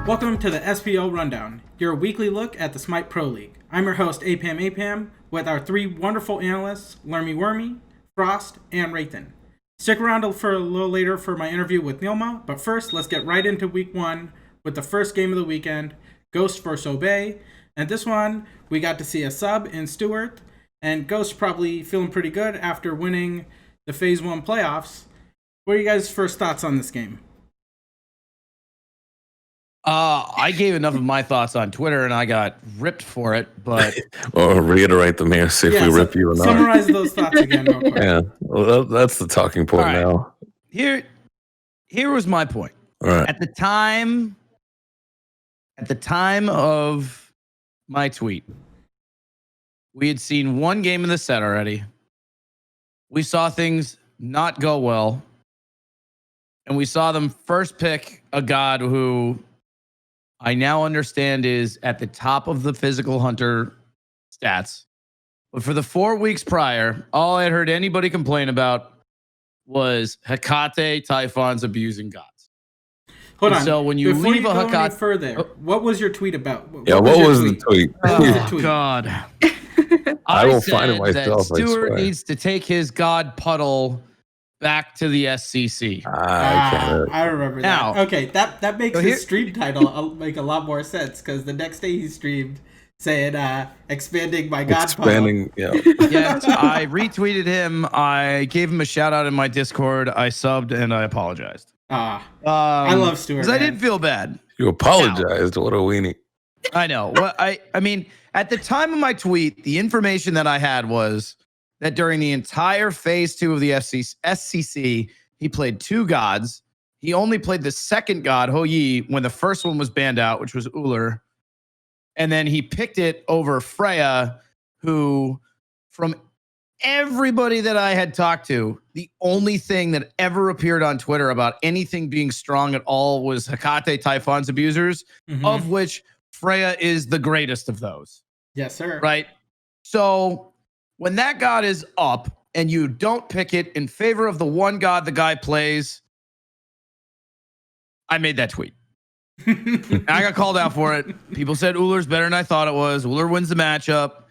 Welcome to the Spl Rundown, your weekly look at the Smite Pro League. I'm your host, Apamapam, with our three wonderful analysts, Lermywermy, Frost, and Wraithyn. Stick around for a little later for my interview with Neilmah, but first, let's get right into week one with the first game of the weekend, Ghost vs. Obey. And this one, we got to see a sub in Stuart, and Ghost probably feeling pretty good after winning the Phase 1 playoffs. What are you guys' first thoughts on this game? I gave enough of my thoughts on Twitter, and I got ripped for it. But well, reiterate them here. See if we rip you or not. Summarize those thoughts again, real quick. Yeah, well, that's the talking point now. Here was my point. All right. At the time of my tweet, we had seen one game in the set already. We saw things not go well, and we saw them first pick a god who I now understand is at the top of the physical hunter stats. But for the 4 weeks prior, all I had heard anybody complain about was Hecate Typhon's abusing gods. Hold on. So when you Before leave you a go Hecate, any further, what was your tweet about? What was the tweet? Oh, God. I will find it myself. That Stuart needs to take his god puddle back to the SCC. I remember now, that. Okay, that makes his stream title make a lot more sense, because the next day he streamed saying expanding my god puddle. Yeah. Yes, I retweeted him. I gave him a shout out in my Discord. I subbed and I apologized. I love Stuart. Because I did feel bad. You apologized. What a weenie. I know. Well, I mean, at the time of my tweet, the information that I had was that during the entire phase 2 of the SCC, he played 2 gods. He only played the second god, Ho Yi, when the first one was banned out, which was Ullr. And then he picked it over Freya, who, from everybody that I had talked to, the only thing that ever appeared on Twitter about anything being strong at all was Hecate Typhon's abusers, of which Freya is the greatest of those. Yes, sir. Right? So when that god is up and you don't pick it in favor of the one god the guy plays, I made that tweet. I got called out for it. People said Ullr's better than I thought it was. Ullr wins the matchup.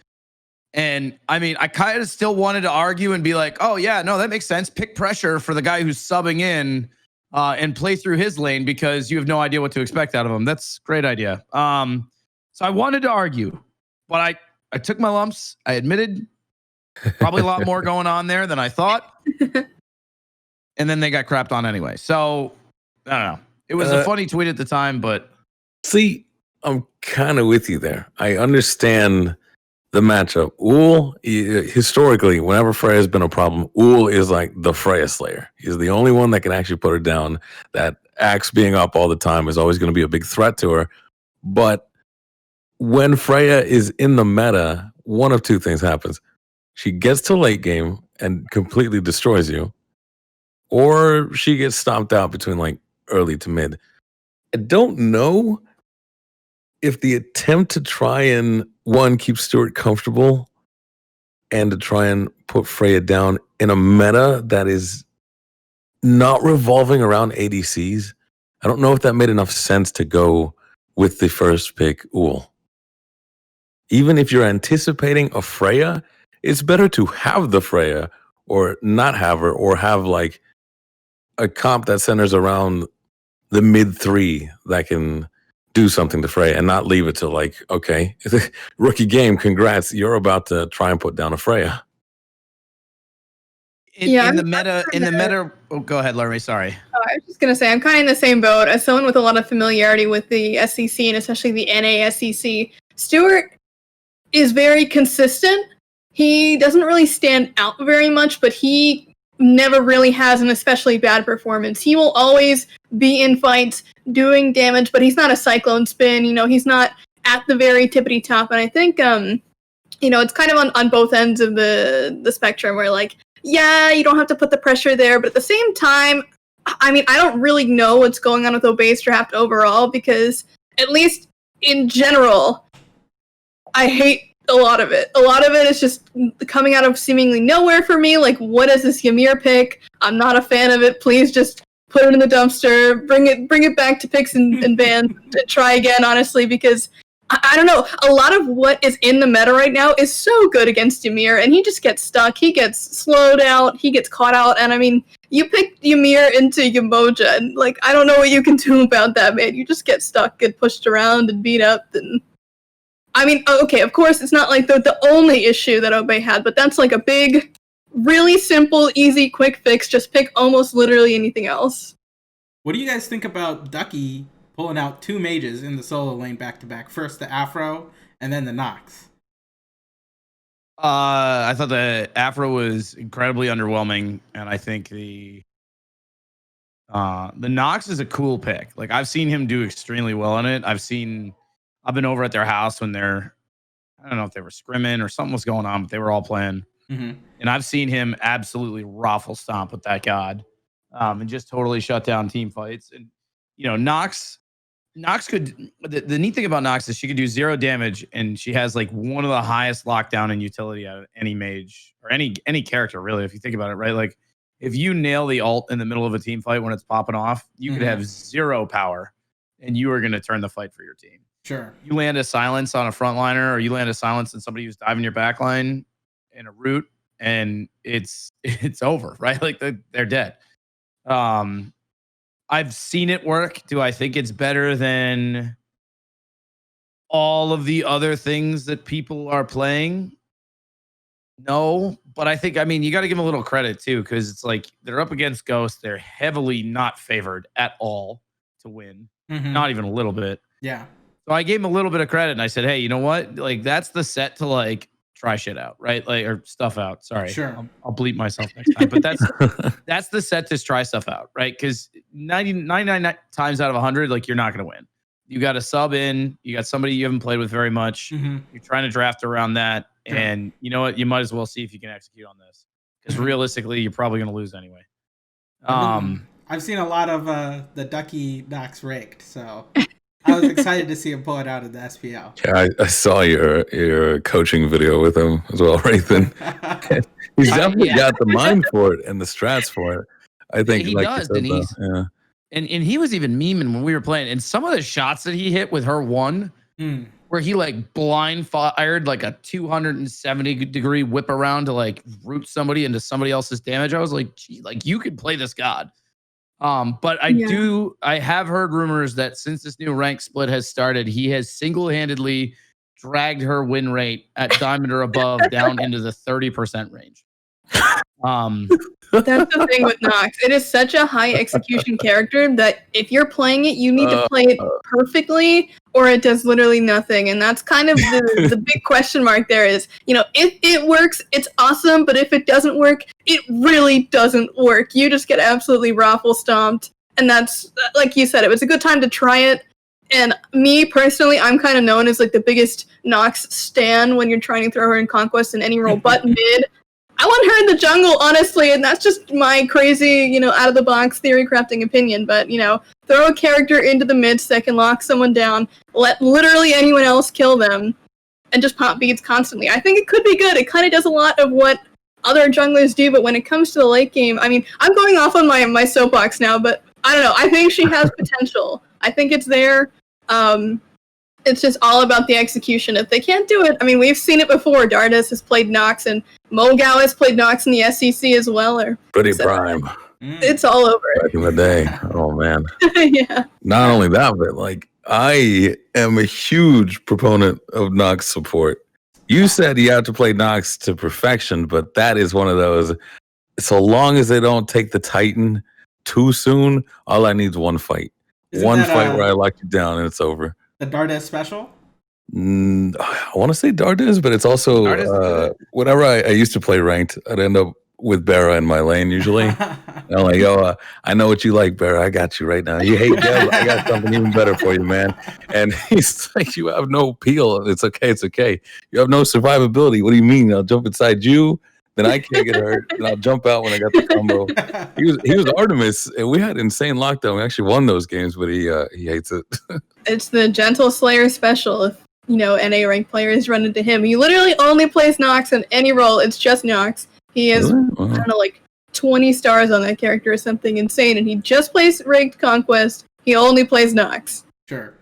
And I mean, I kind of still wanted to argue and be like, oh yeah, no, that makes sense. Pick pressure for the guy who's subbing in and play through his lane, because you have no idea what to expect out of him. That's a great idea. So I wanted to argue, but I took my lumps. I admitted probably a lot more going on there than I thought. And then they got crapped on anyway. So, I don't know. It was a funny tweet at the time, but... See, I'm kind of with you there. I understand the matchup. Ull, historically, whenever Freya has been a problem, Ull is like the Freya Slayer. He's the only one that can actually put her down. That axe being up all the time is always going to be a big threat to her. But when Freya is in the meta, one of two things happens. She gets to late game and completely destroys you, or she gets stomped out between like early to mid. I don't know if the attempt to try and, one, keep Stuart comfortable and to try and put Freya down in a meta that is not revolving around ADCs, I don't know if that made enough sense to go with the first pick, Ull. Even if you're anticipating a Freya, it's better to have the Freya or not have her, or have like a comp that centers around the mid 3 that can do something to Freya, and not leave it to like, okay, rookie game, congrats, you're about to try and put down a Freya. In the meta, oh, go ahead, Lermy, sorry. Oh, I was just going to say, I'm kind of in the same boat. As someone with a lot of familiarity with the SCC, and especially the NA SCC, Stuart is very consistent. He doesn't really stand out very much, but he never really has an especially bad performance. He will always be in fights doing damage, but he's not a cyclone spin. You know, he's not at the very tippity top. And I think, you know, it's kind of on both ends of the spectrum, where like, yeah, you don't have to put the pressure there, but at the same time, I mean, I don't really know what's going on with Obey's draft overall, because at least in general, I hate a lot of it. A lot of it is just coming out of seemingly nowhere for me. Like, what is this Ymir pick? I'm not a fan of it. Please put it in the dumpster, bring it back to picks and bans to try again, honestly, because I don't know, a lot of what is in the meta right now is so good against Ymir, and he just gets stuck, he gets slowed out, he gets caught out, and I mean, you picked Ymir into Yamoja, and like, I don't know what you can do about that, man. You just get stuck, get pushed around, and beat up, and I mean, okay, of course, it's not like the only issue that Obey had, but that's like a big, really simple, easy, quick fix. Just pick almost literally anything else. What do you guys think about Ducky pulling out 2 mages in the solo lane back-to-back? First the Afro, and then the Nox. I thought the Afro was incredibly underwhelming, and I think the Nox is a cool pick. Like, I've seen him do extremely well in it. I've been over at their house when I don't know if they were scrimming or something was going on, but they were all playing. Mm-hmm. And I've seen him absolutely raffle stomp with that god, and just totally shut down team fights. And, you know, Nox could, the neat thing about Nox is she could do 0 damage, and she has like one of the highest lockdown and utility out of any mage or any character, really, if you think about it, right? Like, if you nail the ult in the middle of a team fight when it's popping off, you could have 0 power, and you are going to turn the fight for your team. Sure. You land a silence on a frontliner, or you land a silence on somebody who's diving your backline in a root, and it's over, right? Like, they're dead. I've seen it work. Do I think it's better than all of the other things that people are playing? No, but I mean, you got to give them a little credit too, because it's like they're up against Ghost. They're heavily not favored at all to win, not even a little bit. Yeah. So I gave him a little bit of credit, and I said, hey, you know what? Like, that's the set to like try shit out, right? Like, or stuff out. Sorry, sure. I'll bleep myself next time. But that's the set to try stuff out, right? Because 99 times out of 100, like, you're not going to win. You got a sub in, you got somebody you haven't played with very much. You're trying to draft around that, and you know what? You might as well see if you can execute on this, because realistically, you're probably going to lose anyway. I've seen a lot of the Ducky Nox rigged, so I was excited to see him pull it out of the SPL. Yeah, I saw your coaching video with him as well, Wraithyn. He's definitely got the mind for it and the strats for it. I think he like does, and and he was even memeing when we were playing. And some of the shots that he hit with her where he like blind fired like a 270-degree whip around to like root somebody into somebody else's damage. I was like, gee, like, you could play this god. But I have heard rumors that since this new rank split has started, he has single-handedly dragged her win rate at diamond or above down into the 30% range. That's the thing with Nox. It is such a high execution character that if you're playing it, you need to play it perfectly, or it does literally nothing. And that's kind of the big question mark there is, you know, if it works, it's awesome, but if it doesn't work, it really doesn't work. You just get absolutely raffle stomped. And that's, like you said, it was a good time to try it. And me, personally, I'm kind of known as like the biggest Nox stan when you're trying to throw her in Conquest in any role but mid. I want her in the jungle, honestly, and that's just my crazy, you know, out-of-the-box theory crafting opinion. But, you know, throw a character into the mid so they can lock someone down, let literally anyone else kill them, and just pop beads constantly. I think it could be good. It kind of does a lot of what other junglers do, but when it comes to the late game, I mean, I'm going off on my soapbox now, but I don't know. I think she has potential. I think it's there. It's just all about the execution. If they can't do it, I mean, we've seen it before. Dardas has played Nox, and Mogao has played Nox in the SEC as well. Pretty prime. It's all over. Back in the day. Oh, man. Yeah. Not only that, but like, I am a huge proponent of Nox support. You said you have to play Nox to perfection, but that is one of those. So long as they don't take the Titan too soon, all I need is one fight. One fight where I lock you down and it's over. The Dardas special? I want to say Dardas, but it's also whenever I used to play ranked, I'd end up with Barra in my lane usually. And I'm like, oh, I know what you like, Barra. I got you right now. You hate Dev, I got something even better for you, man. And he's like, you have no peel. It's okay. It's okay. You have no survivability. What do you mean? I'll jump inside you, then I can't get hurt, and I'll jump out when I got the combo. He was Artemis, and we had insane lockdown. We actually won those games, but he hates it. It's the Gentle Slayer special. If, you know, NA ranked players run into him, he literally only plays Nox in any role. It's just Nox. He is, I don't know, like 20 stars on that character or something insane, and he just plays Ranked Conquest. He only plays Nox. Sure.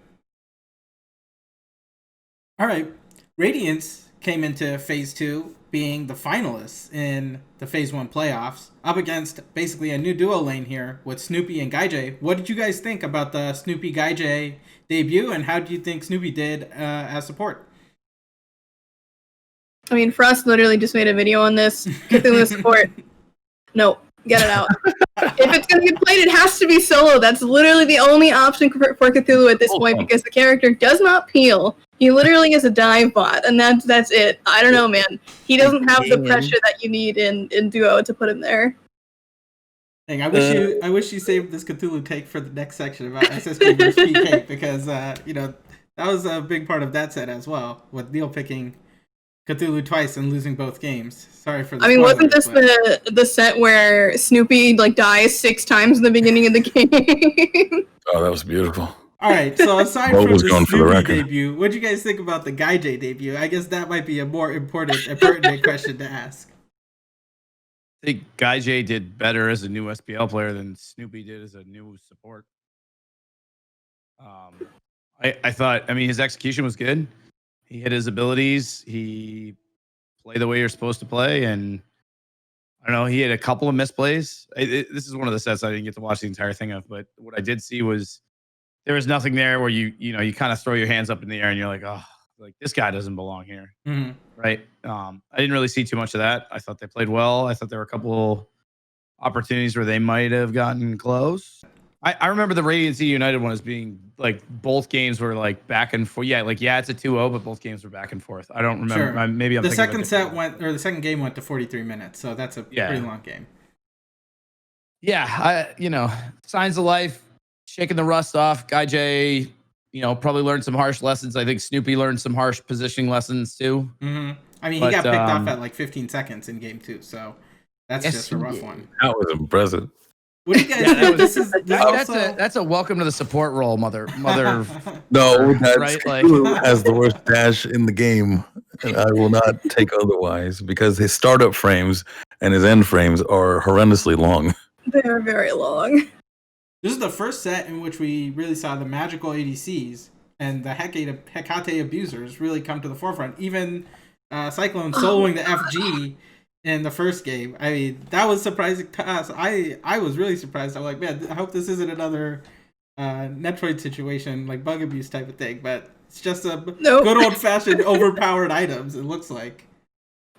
All right. Radiance came into Phase 2 being the finalists in the Phase 1 playoffs, up against basically a new duo lane here with Snoopy and Gaijay. What did you guys think about the Snoopy Gaijay debut, and how do you think Snoopy did as support? I mean, Frost literally just made a video on this. Cthulhu support. No, get it out. If it's going to get played, it has to be solo. That's literally the only option for Cthulhu at this point, because the character does not peel. He literally is a dive bot, and that's it. I don't know, man. He doesn't have the pressure that you need in duo to put him there. Dang, I wish you saved this Cthulhu take for the next section about SSG versus PK, because that was a big part of that set as well, with Neil picking Cthulhu twice and losing both games. Sorry for the spoilers, wasn't this the set where Snoopy dies 6 times in the beginning of the game? Oh, that was beautiful. All right, so aside from the for the Snoopy debut, what do you guys think about the Gaijay debut? I guess that might be a more pertinent question to ask. I think Gaijay did better as a new SPL player than Snoopy did as a new support. I thought, his execution was good. He hit his abilities. He played the way you're supposed to play, and I don't know. He had a couple of misplays. This is one of the sets I didn't get to watch the entire thing of, but what I did see was there was nothing there where you kind of throw your hands up in the air and you're like, oh, this guy doesn't belong here, right? I didn't really see too much of that. I thought they played well. I thought there were a couple opportunities where they might have gotten close. I remember the Radiant United one as being both games were back and forth. Yeah, it's a 2-0, but both games were back and forth. I don't remember. Sure. Maybe I'm the thinking the second game went to 43 minutes, so that's a pretty long game. Yeah, signs of life, shaking the rust off. Gaijay, probably learned some harsh lessons. I think Snoopy learned some harsh positioning lessons too. Mm-hmm. He got picked off at 15 seconds in game 2, so that's just a rough one. That was impressive. What do you guys think? That's a welcome to the support role, mother. No, that's right. Has the worst dash in the game, and I will not take otherwise because his startup frames and his end frames are horrendously long. They are very long. This is the first set in which we really saw the magical ADCs and the Hecate abusers really come to the forefront. Even Cyclone soloing the FG in the first game. That was surprising to us. I was really surprised. I'm like, man, I hope this isn't another Metroid situation, bug abuse type of thing. But it's just a good old-fashioned overpowered items, it looks like.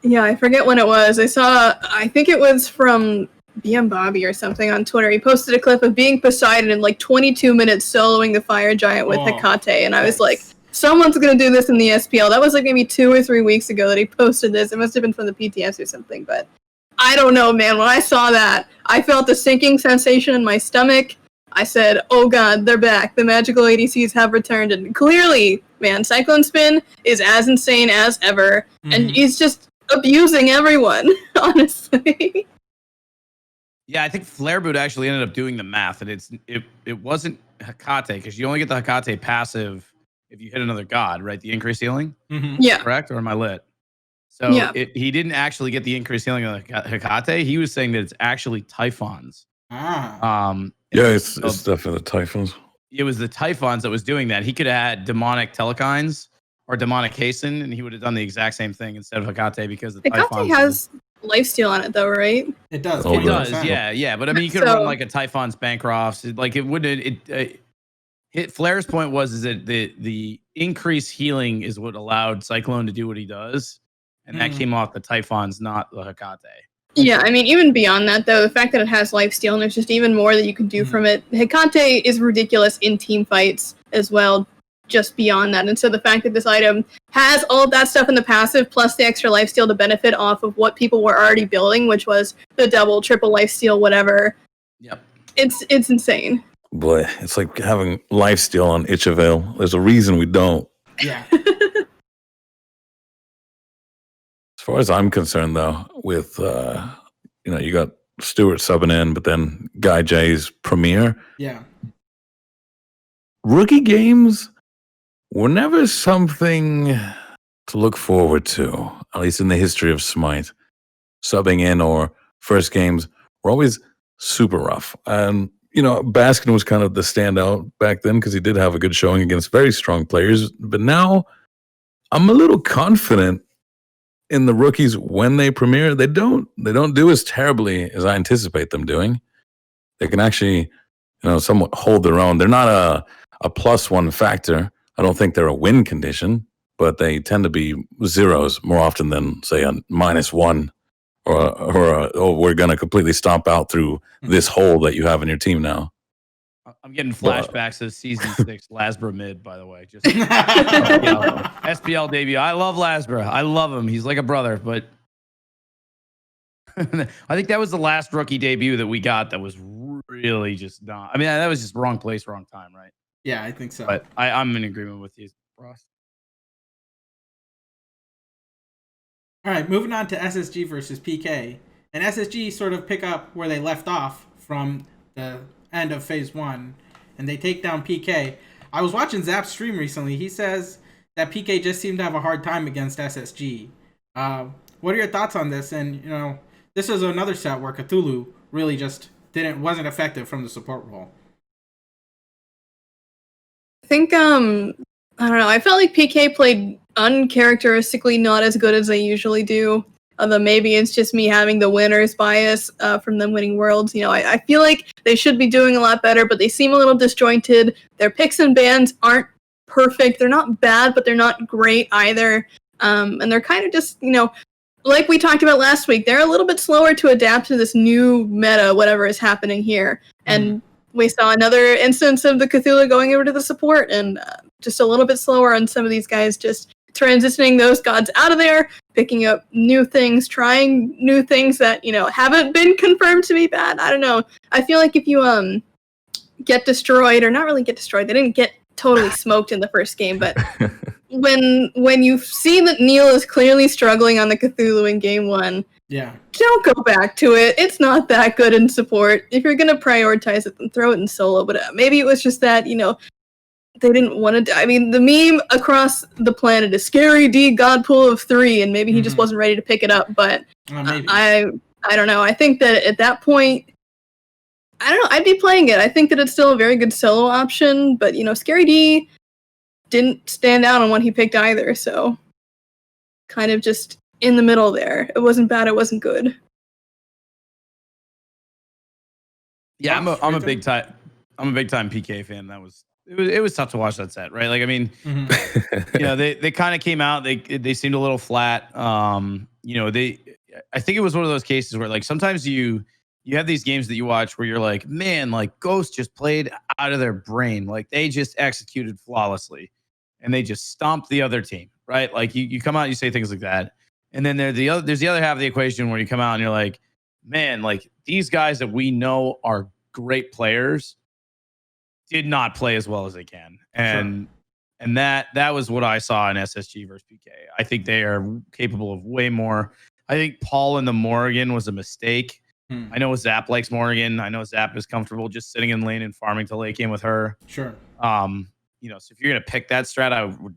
Yeah, I forget when it was. I think it was from BM Bobby or something on Twitter. He posted a clip of being Poseidon in 22 minutes soloing the Fire Giant with Hecate, and I was like, someone's going to do this in the SPL. That was maybe 2 or 3 weeks ago that he posted this. It must have been from the PTS or something, but I don't know, man. When I saw that, I felt a sinking sensation in my stomach. I said, oh god, they're back. The magical ADCs have returned, and clearly, man, Cyclone Spin is as insane as ever, and he's just abusing everyone, honestly. Yeah, I think Flareboot actually ended up doing the math, and it wasn't Hecate, because you only get the Hecate passive if you hit another god, right? The increased healing? Yeah. Correct? Or am I lit? So he didn't actually get the increased healing on Hecate. He was saying that it's actually Typhons. It's definitely the Typhons. It was the Typhons that was doing that. He could have had demonic Telekines or demonic Hasten, and he would have done the exact same thing instead of Hecate, because the Typhons has lifesteal on it though, right? It does. It does, yeah. But you could run a Typhon's Bancrofts. It wouldn't. Flair's point was that the increased healing is what allowed Cyclone to do what he does, and that came off the Typhons, not the Hecate. Yeah, even beyond that, though, the fact that it has lifesteal and there's just even more that you can do from it. Hecate is ridiculous in team fights as well, just beyond that. And so the fact that this item has all of that stuff in the passive, plus the extra lifesteal to benefit off of what people were already building, which was the double, triple lifesteal, whatever. Yep. It's insane. Boy, it's like having lifesteal on Itch-Avail. There's a reason we don't. Yeah. As far as I'm concerned, though, with you got Stewart subbing in, but then Gaijay's Premier. Yeah. Rookie games were never something to look forward to, at least in the history of Smite. Subbing in or first games were always super rough. And, Baskin was kind of the standout back then because he did have a good showing against very strong players. But now I'm a little confident in the rookies when they premiere. They don't do as terribly as I anticipate them doing. They can actually, somewhat hold their own. They're not a +1 factor. I don't think they're a win condition, but they tend to be zeros more often than, say, a -1 or we're going to completely stomp out through this hole that you have in your team now. I'm getting flashbacks to season 6 Lasbra mid, by the way. Just SPL debut. I love Lasbra. I love him. He's like a brother, but I think that was the last rookie debut that we got that was really just not. I mean, that was just wrong place, wrong time, right? Yeah, I think so. But I'm in agreement with you, Ross. All right, moving on to SSG versus PK. And SSG sort of pick up where they left off from the end of phase 1, and they take down PK. I was watching Zap's stream recently. He says that PK just seemed to have a hard time against SSG. What are your thoughts on this? And, this is another set where Cthulhu really just wasn't effective from the support role. I think, I don't know. I felt like PK played uncharacteristically not as good as they usually do. Although maybe it's just me having the winner's bias from them winning Worlds. I feel like they should be doing a lot better, but they seem a little disjointed. Their picks and bans aren't perfect. They're not bad, but they're not great either. And they're kind of just, like we talked about last week, they're a little bit slower to adapt to this new meta, whatever is happening here. And we saw another instance of the Cthulhu going over to the support, and just a little bit slower on some of these guys just transitioning those gods out of there, picking up new things, trying new things that, haven't been confirmed to be bad. I don't know. I feel like if you get destroyed, or not really get destroyed, they didn't get totally smoked in the first game, but when you see that Neil is clearly struggling on the Cthulhu in game 1, don't go back to it. It's not that good in support. If you're going to prioritize it, then throw it in solo. But maybe it was just that, they didn't want to. I mean, the meme across the planet is Scary D God Pool of 3, and maybe he just wasn't ready to pick it up. But I don't know. I think that at that point, I don't know. I'd be playing it. I think that it's still a very good solo option. But Scary D didn't stand out on what he picked either. So kind of just in the middle there. It wasn't bad. It wasn't good. Yeah, I'm a big time PK fan. It was tough to watch that set, right? Like, I mean, they kind of came out. They seemed a little flat. I think it was one of those cases where, like, sometimes you have these games that you watch where you're like, man, like Ghost just played out of their brain. Like, they just executed flawlessly, and they just stomped the other team, right? Like, you come out and you say things like that, and then there's the other half of the equation where you come out and you're like, man, like these guys that we know are great players did not play as well as they can. And that was what I saw in SSG versus PK. I think they are capable of way more. I think Paul in the Morrigan was a mistake. I know Zap likes Morrigan. I know Zap is comfortable just sitting in lane and farming to late game with her. Sure. So if you're gonna pick that strat, I would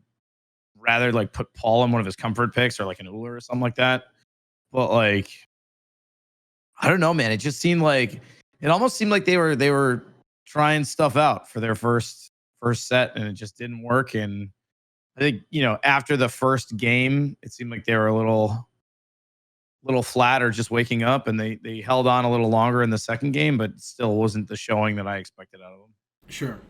rather like put Paul in one of his comfort picks or like an Uller or something like that. But like, I don't know, man. It just seemed like it almost seemed like they were trying stuff out for their first set, and it just didn't work. And I think after the first game, it seemed like they were a little flat or just waking up, and they held on a little longer in the second game, but still wasn't the showing that I expected out of them. Sure.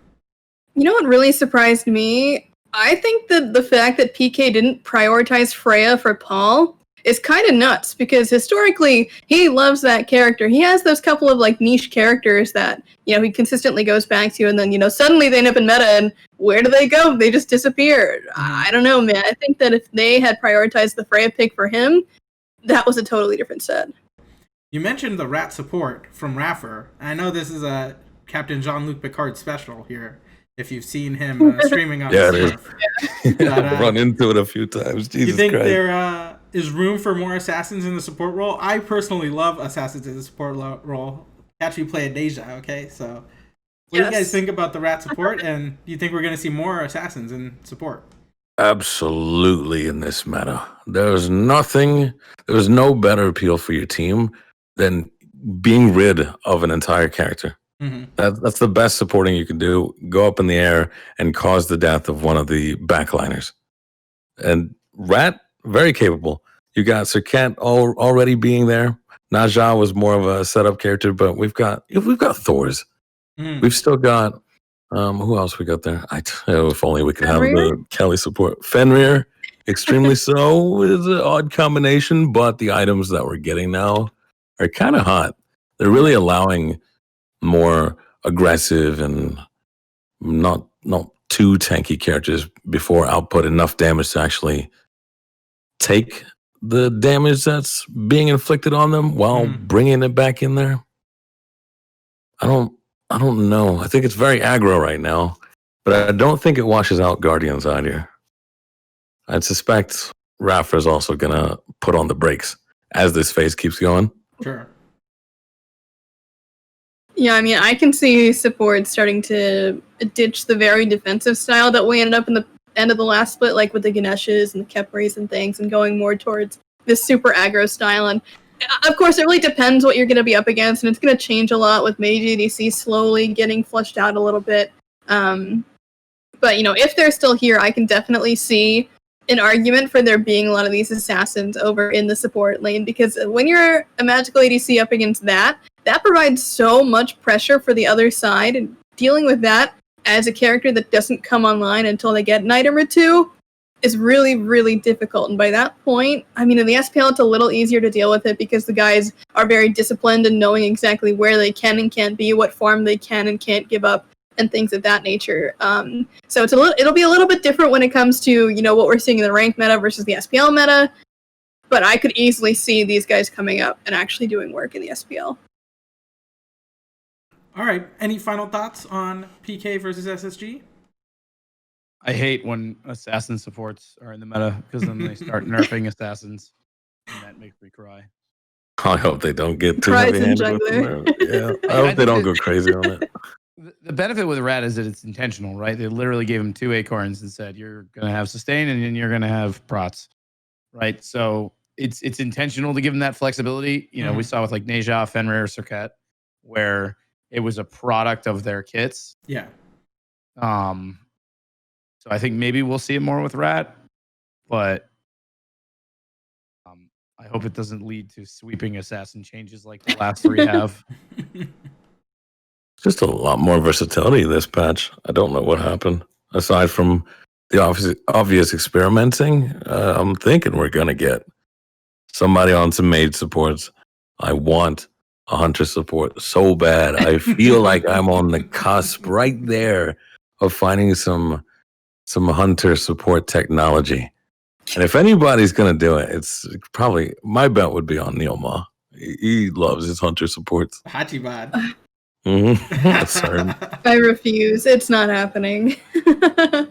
You know what really surprised me? I think that the fact that PK didn't prioritize Freya for Paul is kind of nuts, because historically he loves that character. He has those couple of like niche characters that he consistently goes back to, and then suddenly they end up in meta, and where do they go? They just disappear. I don't know, man. I think that if they had prioritized the Freya pick for him, that was a totally different set. You mentioned the rat support from Raffer. I know this is a Captain Jean-Luc Picard special here, if you've seen him streaming on I've run into it a few times. Jesus you think Christ. There is room for more assassins in the support role? I personally love assassins in the support role. Actually played Deja, okay? So what do you guys think about the rat support, and do you think we're going to see more assassins in support? Absolutely in this meta. There's no better appeal for your team than being rid of an entire character. Mm-hmm. That's the best supporting you can do. Go up in the air and cause the death of one of the backliners. And Rat, very capable. You got Serket already being there. Naja was more of a setup character, but we've got Thors. Mm. We've still got who else we got there? If only we could have the Kelly support. Fenrir, extremely so, is an odd combination, but the items that we're getting now are kind of hot. They're really allowing more aggressive and not too tanky characters before output enough damage to actually take the damage that's being inflicted on them while bringing it back in there. I don't know. I think it's very aggro right now, but I don't think it washes out Guardian's idea. I'd suspect Rafa is also gonna put on the brakes as this phase keeps going. Sure. Yeah, I mean, I can see support starting to ditch the very defensive style that we ended up in the end of the last split, like with the Ganeshes and the Kepris and things, and going more towards this super aggro style. And of course, it really depends what you're going to be up against, and it's going to change a lot with Mage ADC slowly getting flushed out a little bit. But, you know, if they're still here, I can definitely see an argument for there being a lot of these assassins over in the support lane, because when you're a magical ADC up against that provides so much pressure for the other side, and dealing with that as a character that doesn't come online until they get an item or two is really, really difficult. And by that point, I mean, in the SPL, it's a little easier to deal with it because the guys are very disciplined and knowing exactly where they can and can't be, what farm they can and can't give up, and things of that nature. So it'll be a little bit different when it comes to, you know, what we're seeing in the ranked meta versus the SPL meta. But I could easily see these guys coming up and actually doing work in the SPL. All right. Any final thoughts on PK versus SSG? I hate when assassin supports are in the meta because then they start nerfing assassins, and that makes me cry. I hope they don't get too Cries heavy and handed with jungler. them. Yeah, I hope they don't go crazy on it. The benefit with Rat is that it's intentional, right? They literally gave him 2 acorns and said, you're going to have sustain and then you're going to have prots, right? So it's intentional to give him that flexibility. You know, we saw with like Neja, Fenrir, Serket, where it was a product of their kits. Yeah. So I think maybe we'll see it more with Rat, but I hope it doesn't lead to sweeping assassin changes like the last 3 have. Just a lot more versatility this patch. I don't know what happened. Aside from the obvious experimenting, I'm thinking we're going to get somebody on some mage supports. I want a hunter support so bad. I feel like I'm on the cusp right there of finding some hunter support technology. And if anybody's going to do it, it's probably, my bet would be on Neilmah. He loves his hunter supports. Hachibad. Sorry. I refuse. It's not happening. All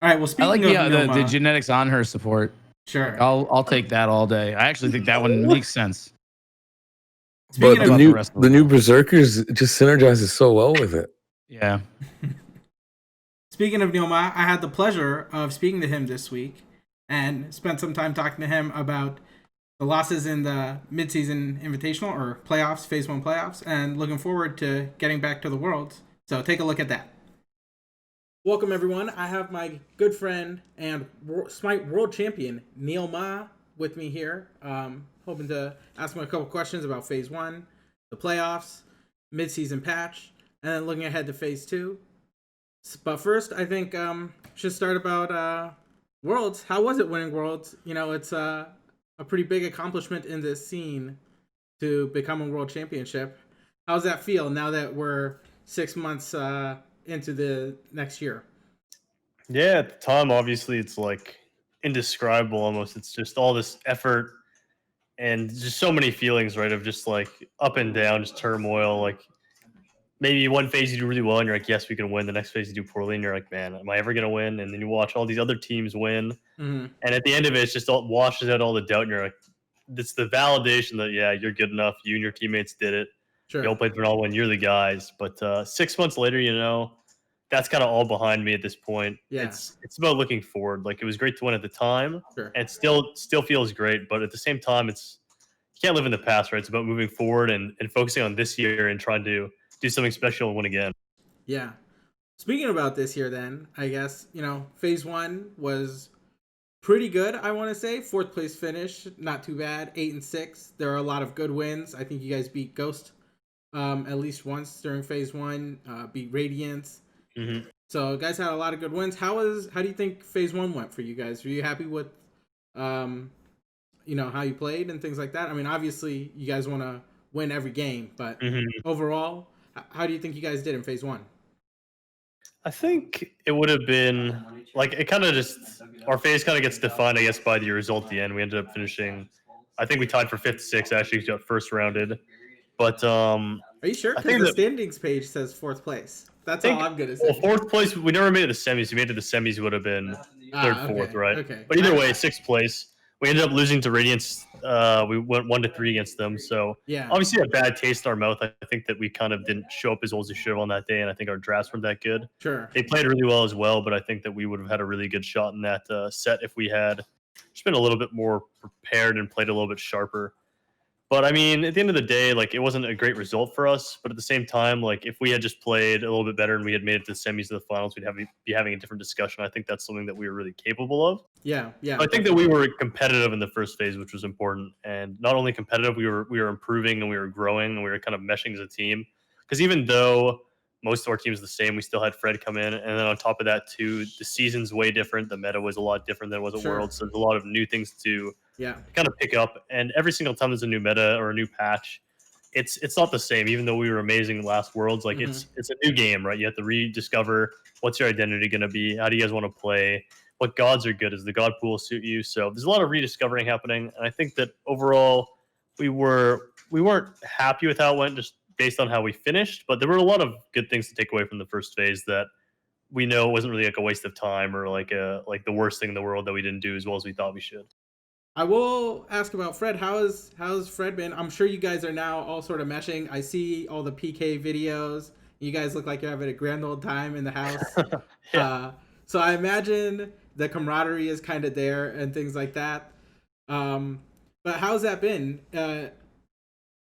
right. Well, speaking I like of the Neilmah, genetics on her support. sure. I'll take that all day. I actually think that one makes sense. But Speaking the new Berserkers just synergizes so well with it. Yeah. Speaking of Neilmah, I had the pleasure of speaking to him this week and spent some time talking to him about the losses in the midseason invitational or playoffs, phase 1 playoffs, and looking forward to getting back to the Worlds. So take a look at that. Welcome, everyone. I have my good friend and Smite World Champion, Neilmah, with me here. Hoping to ask him a couple questions about phase 1, the playoffs, midseason patch, and then looking ahead to phase 2. But first, I think should start about Worlds. How was it winning Worlds? You know, it's a pretty big accomplishment in this scene to become a world championship. How's that feel now that we're 6 months into the next year? Yeah, at the time, obviously, it's like indescribable almost. It's just all this effort and just so many feelings, right? Of just like up and down, just turmoil. Like maybe one phase you do really well and you're like, yes, we can win. The next phase you do poorly and you're like, man, am I ever going to win? And then you watch all these other teams win. Mm-hmm. And at the end of it, it's just all washes out all the doubt. And you're like, it's the validation that, yeah, you're good enough. You and your teammates did it. Sure. You all played for it all when you're the guys. But 6 months later, you know, that's kind of all behind me at this point. Yeah. It's about looking forward. Like it was great to win at the time. Sure. And it still feels great. But at the same time, it's can't live in the past, right? It's about moving forward and focusing on this year and trying to do something special and win again. Yeah. Speaking about this year, then, I guess, phase 1 was pretty good, I want to say. 4th place finish, not too bad. 8-6. There are a lot of good wins. I think you guys beat Ghost at least once during phase 1, beat Radiance. Mm-hmm. So guys had a lot of good wins. How do you think phase 1 went for you guys? Were you happy with how you played and things like that? I mean, obviously you guys want to win every game, but overall, how do you think you guys did in phase 1? I think it would have been like it kind of just our phase kind of gets defined, I guess, by the result at the end. We ended up finishing. I think we tied for 5th, 6th. Actually, got first rounded. But are you sure? Because the standings page says 4th place. That's all I'm gonna say. Well, 4th place, we never made it to the semis. We made it to the semis, would have been 3rd, 4th, right? Okay. But either way, 6th place. We ended up losing to Radiance. We went 1-3 against them. So yeah, obviously a bad taste in our mouth. I think that we kind of didn't show up as well as we should have on that day, and I think our drafts weren't that good. Sure. They played really well as well, but I think that we would have had a really good shot in that set if we had just been a little bit more prepared and played a little bit sharper. But I mean, at the end of the day, like it wasn't a great result for us. But at the same time, like if we had just played a little bit better and we had made it to the semis and the finals, we'd be having a different discussion. I think that's something that we were really capable of. Yeah. I think that we were competitive in the first phase, which was important, and not only competitive, we were improving and we were growing and we were kind of meshing as a team. Because even though most of our team is the same, we still had Fred come in, and then on top of that, too, the season's way different. The meta was a lot different than it was at Worlds, so there's a lot of new things to kind of pick up. And every single time there's a new meta or a new patch, it's not the same. Even though we were amazing last Worlds, like it's a new game, right? You have to rediscover what's your identity going to be. How do you guys want to play? What gods are good? Does the god pool suit you? So there's a lot of rediscovering happening, and I think that overall we weren't happy with how it went, just based on how we finished. But there were a lot of good things to take away from the first phase that we know wasn't really like a waste of time or like the worst thing in the world that we didn't do as well as we thought we should. I will ask about Fred. How's Fred been? I'm sure you guys are now all sort of meshing. I see all the PK videos. You guys look like you're having a grand old time in the house. So I imagine the camaraderie is kind of there and things like that. But how's that been?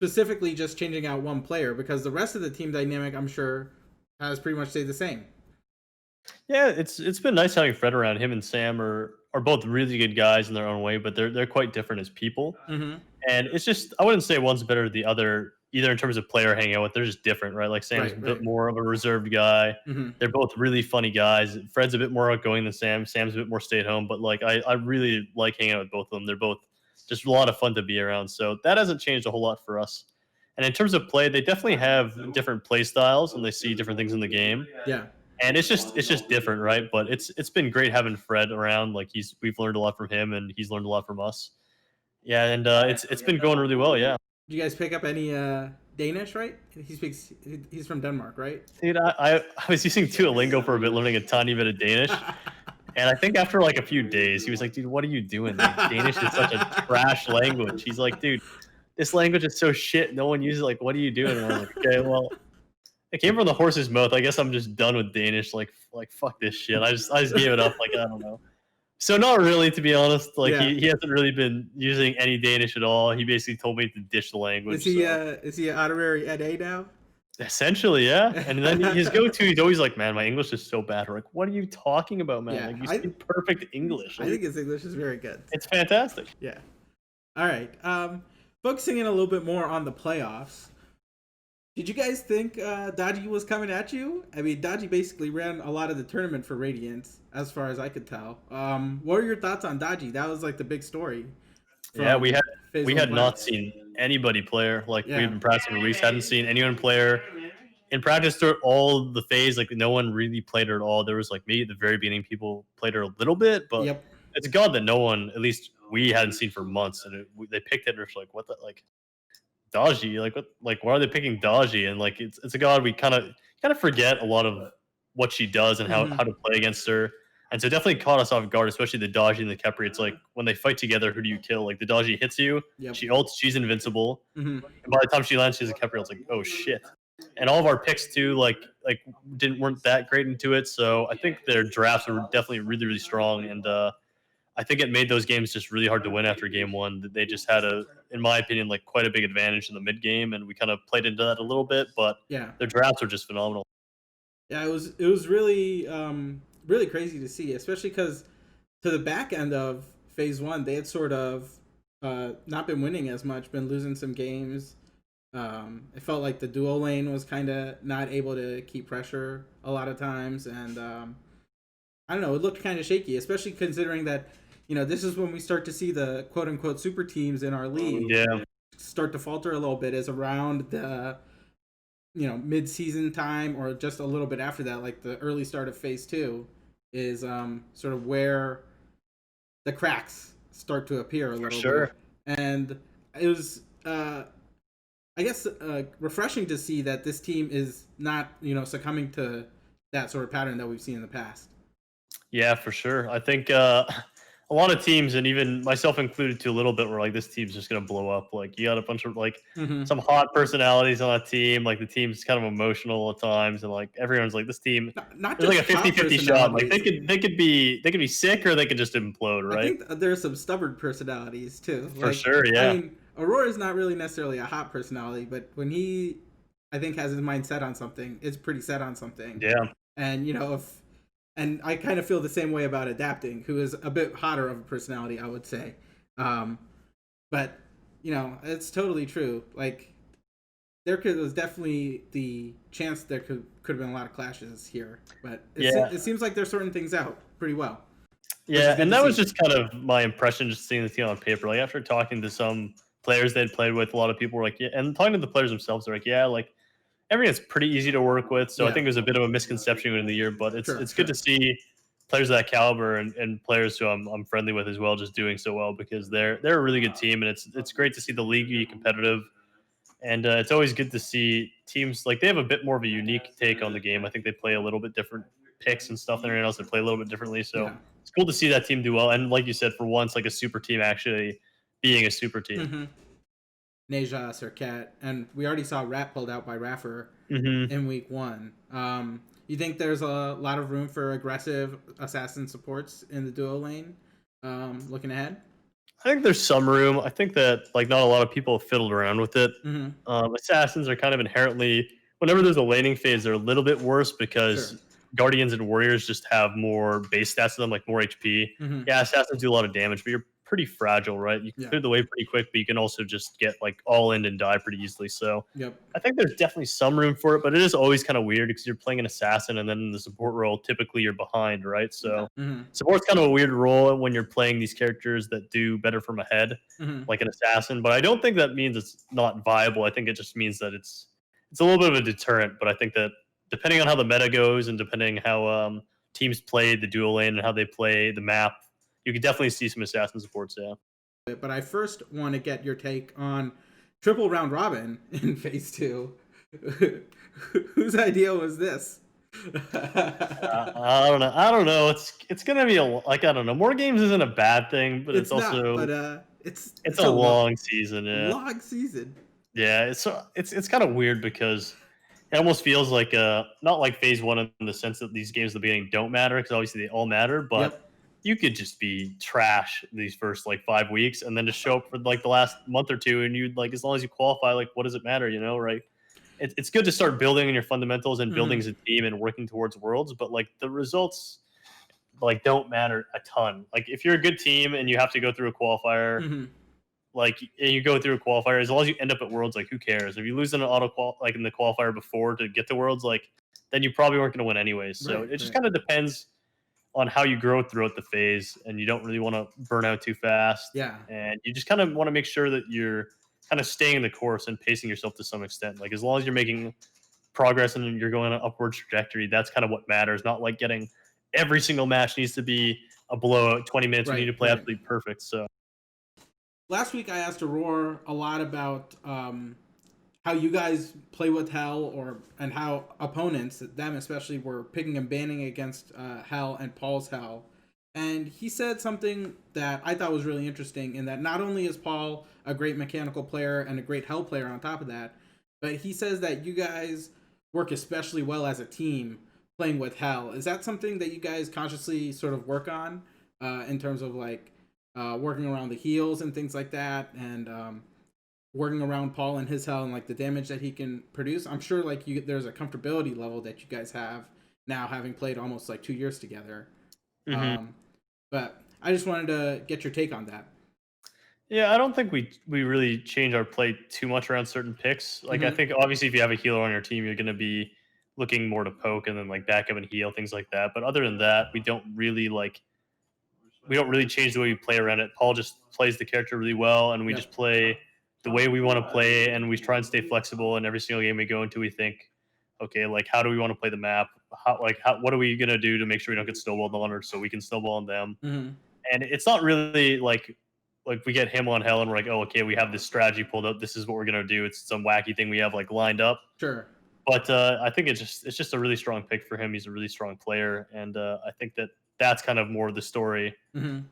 Specifically just changing out one player, because the rest of the team dynamic, I'm sure, has pretty much stayed the same. Yeah, it's been nice having Fred around. Him and Sam are both really good guys in their own way, but they're quite different as people. And it's just, I wouldn't say one's better than the other, either in terms of player hanging out with. They're just different, right? Like Sam's a bit more of a reserved guy. They're both really funny guys. Fred's a bit more outgoing than Sam. Sam's a bit more stay at home, but like I really like hanging out with both of them. They're both just a lot of fun to be around. So that hasn't changed a whole lot for us. And in terms of play, they definitely have different play styles and they see different things in the game. Yeah. And it's just different, right? But it's been great having Fred around. Like we've learned a lot from him, and he's learned a lot from us. Yeah, and it's been going really well. Yeah. Did you guys pick up any Danish? Right? He's from Denmark, right? Dude, I was using Duolingo for a bit, learning a tiny bit of Danish. And I think after like a few days, he was like, "Dude, what are you doing? Like, Danish is such a trash language." He's like, "Dude, this language is so shit. No one uses it. Like, what are you doing?" And I'm like, "Okay, well." It came from the horse's mouth. I guess I'm just done with Danish. Like fuck this shit. I just gave it up. Like, I don't know. So not really, to be honest. Like he hasn't really been using any Danish at all. He basically told me to ditch the language. Is he an honorary NA now? Essentially, yeah. And then his go-to, he's always like, "Man, my English is so bad." We're like, "What are you talking about, man? Yeah, like you speak perfect English." I think his English is very good. It's fantastic. Yeah. All right. Focusing in a little bit more on the playoffs. Did you guys think Dodgy was coming at you? I mean, Dodgy basically ran a lot of the tournament for Radiance, as far as I could tell. What are your thoughts on Dodgy? That was like the big story. Yeah, we had not seen anybody player. Like we've been practicing weeks, hadn't seen anyone player. In practice through all the phase, like no one really played her at all. There was like maybe at the very beginning people played her a little bit, but it's a god that no one, at least we hadn't seen for months. And they picked it and it's like, what the, like, Dodgy, like why are they picking Dodgy? And like it's a god we kind of forget a lot of what she does and how to play against her. And so it definitely caught us off guard, especially the Dodgy and the Khepri. It's like when they fight together, who do you kill? Like the Dodgy hits you, she ults, she's invincible. And by the time she lands, she's a Khepri. It's like, oh shit. And all of our picks too, like weren't that great into it. So I think their drafts were definitely really, really strong. And I think it made those games just really hard to win after game one. They just had a in my opinion, like quite a big advantage in the mid game, and we kind of played into that a little bit. But Yeah. their drafts were just phenomenal. Yeah, it was really really crazy to see, especially because to the back end of phase one, they had sort of not been winning as much, been losing some games. It felt like the duo lane was kind of not able to keep pressure a lot of times, and I don't know, it looked kind of shaky, especially considering that this is when we start to see the quote unquote super teams in our league Yeah, start to falter a little bit, is around the mid-season time or just a little bit after that, like the early start of phase two is sort of where the cracks start to appear a little sure. bit. And it was I guess refreshing to see that this team is not succumbing to that sort of pattern that we've seen in the past. Yeah, for sure. I think a lot of teams, and even myself included, to a little bit, were like, this team's just gonna blow up. Like, you got a bunch of like Mm-hmm. some hot personalities on a team. Like, the team's kind of emotional at times, and like everyone's like, this team. Not There's just like a 50-50 shot. Like, they personalities. could be sick or they could just implode, I right? think there's some stubborn personalities too. For sure, yeah. I mean, Aurora's not really necessarily a hot personality, but when he, I think, has his mind set on something, it's pretty set on something. Yeah. And and I kind of feel the same way about Adapting, who is a bit hotter of a personality, I would say. But it's totally true. Like, was definitely the chance there could have been a lot of clashes here, but it seems like they're sorting things out pretty well. Yeah, and that was just kind of my impression, just seeing the team on paper. Like, after talking to some players they'd played with, a lot of people were like, yeah, and talking to the players themselves, they're like, yeah, like everything's pretty easy to work with. So I think there's a bit of a misconception in the year, but it's good to see players of that caliber and players who I'm friendly with as well just doing so well, because they're a really good team, and it's great to see the league be competitive. And it's always good to see teams like they have a bit more of a unique take on the game. I think they play a little bit different picks and stuff than everyone else. They play a little bit differently. So it's cool to see that team do well. And like you said, for once, like a super team actually being a super team. Mm-hmm. Neja, Serket, and we already saw Rat pulled out by Raffer in week one. You think there's a lot of room for aggressive assassin supports in the duo lane looking ahead? I think there's some room. I think that like not a lot of people have fiddled around with it. Mm-hmm. Assassins are kind of inherently, whenever there's a laning phase, they're a little bit worse because Guardians and Warriors just have more base stats to them, like more HP. Mm-hmm. Yeah, Assassins do a lot of damage, but you're pretty fragile, right? You can clear the wave pretty quick, but you can also just get like all in and die pretty easily. So I think there's definitely some room for it, but it is always kind of weird because you're playing an assassin and then in the support role, typically you're behind, right? So support's kind of a weird role when you're playing these characters that do better from ahead, like an assassin. But I don't think that means it's not viable. I think it just means that it's a little bit of a deterrent. But I think that depending on how the meta goes and depending how teams play the dual lane and how they play the map, you could definitely see some assassin supports, yeah. But I first want to get your take on triple round robin in phase two. Whose idea was this? I don't know. It's gonna be I don't know. More games isn't a bad thing, but it's also not, but it's a long season, yeah. Long season. Yeah, it's kind of weird because it almost feels like not like phase one in the sense that these games at the beginning don't matter, because obviously they all matter, but you could just be trash these first like 5 weeks and then just show up for like the last month or two, and you'd like, as long as you qualify, like what does it matter, right? It's good to start building on your fundamentals and building as a team and working towards worlds, but like the results like don't matter a ton. Like if you're a good team and you have to go through a qualifier, like and you go through a qualifier, as long as you end up at worlds, like who cares? If you lose in an like in the qualifier before to get to worlds, like then you probably weren't going to win anyways. So it just kind of depends on how you grow throughout the phase, and you don't really want to burn out too fast. Yeah. And you just kind of want to make sure that you're kind of staying the course and pacing yourself to some extent. Like as long as you're making progress and you're going on an upward trajectory, that's kind of what matters. Not like getting every single match needs to be a blowout, 20 minutes. You need to play absolutely perfect. So last week I asked Aurora a lot about how you guys play with Hell, and how opponents, them especially, were picking and banning against Hell and Paul's Hell. And he said something that I thought was really interesting, in that not only is Paul a great mechanical player and a great Hell player on top of that, but he says that you guys work especially well as a team playing with Hell. Is that something that you guys consciously sort of work on in terms of like working around the heals and things like that, and working around Paul and his hell and like the damage that he can produce. I'm sure like there's a comfortability level that you guys have now, having played almost like 2 years together. But I just wanted to get your take on that. Yeah, I don't think we really change our play too much around certain picks. Like I think obviously if you have a healer on your team, you're going to be looking more to poke and then like back up and heal, things like that. But other than that, we don't really change the way we play around it. Paul just plays the character really well, and we just play the way we want to play, and we try and stay flexible. And every single game we go into, we think, okay, like how do we want to play the map? What are we gonna do to make sure we don't get snowballed on, or so we can snowball on them? And it's not really like we get him on hell, and we're like, oh, okay, we have this strategy pulled up. This is what we're gonna do. It's some wacky thing we have like lined up. Sure. But I think it's just a really strong pick for him. He's a really strong player, and I think that's kind of more of the story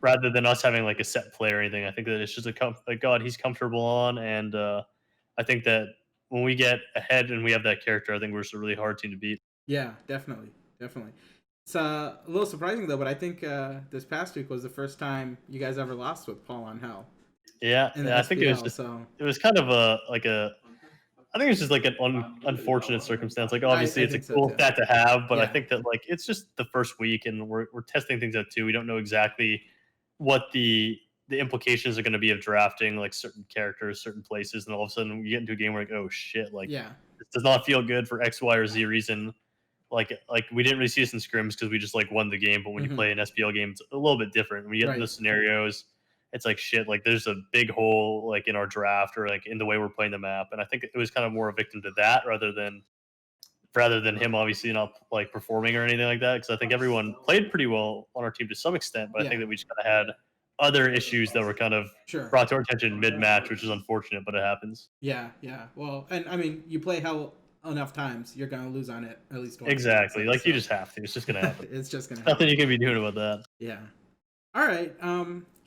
rather than us having like a set play or anything. I think that it's just a god he's comfortable on, and I think that when we get ahead and we have that character, I think we're just a really hard team to beat. Yeah, definitely. It's a little surprising though, but I think this past week was the first time you guys ever lost with Paul on hell. Yeah, I think it was just it was kind of I think it's just like an unfortunate circumstance. Like obviously it's a cool stat to have, but I think that like it's just the first week and we're testing things out too. We don't know exactly what the implications are going to be of drafting like certain characters, certain places, and all of a sudden we get into a game where like, oh shit, like this does not feel good for X, Y, or Z reason. Like we didn't really see this in scrims because we just like won the game, but when you play an SPL game, it's a little bit different. When you get into the scenarios, it's like shit, like there's a big hole like in our draft or like in the way we're playing the map. And I think it was kind of more a victim to that rather than him obviously not like performing or anything like that. Because I think everyone played pretty well on our team to some extent, but I think that we just kind of had other issues that were kind of brought to our attention mid-match, which is unfortunate, but it happens. Yeah. Well, and I mean, you play hell enough times, you're gonna lose on it at least once. Exactly. Like you just have to. It's just gonna happen. It's just gonna happen. Nothing you can be doing about that. Yeah. All right.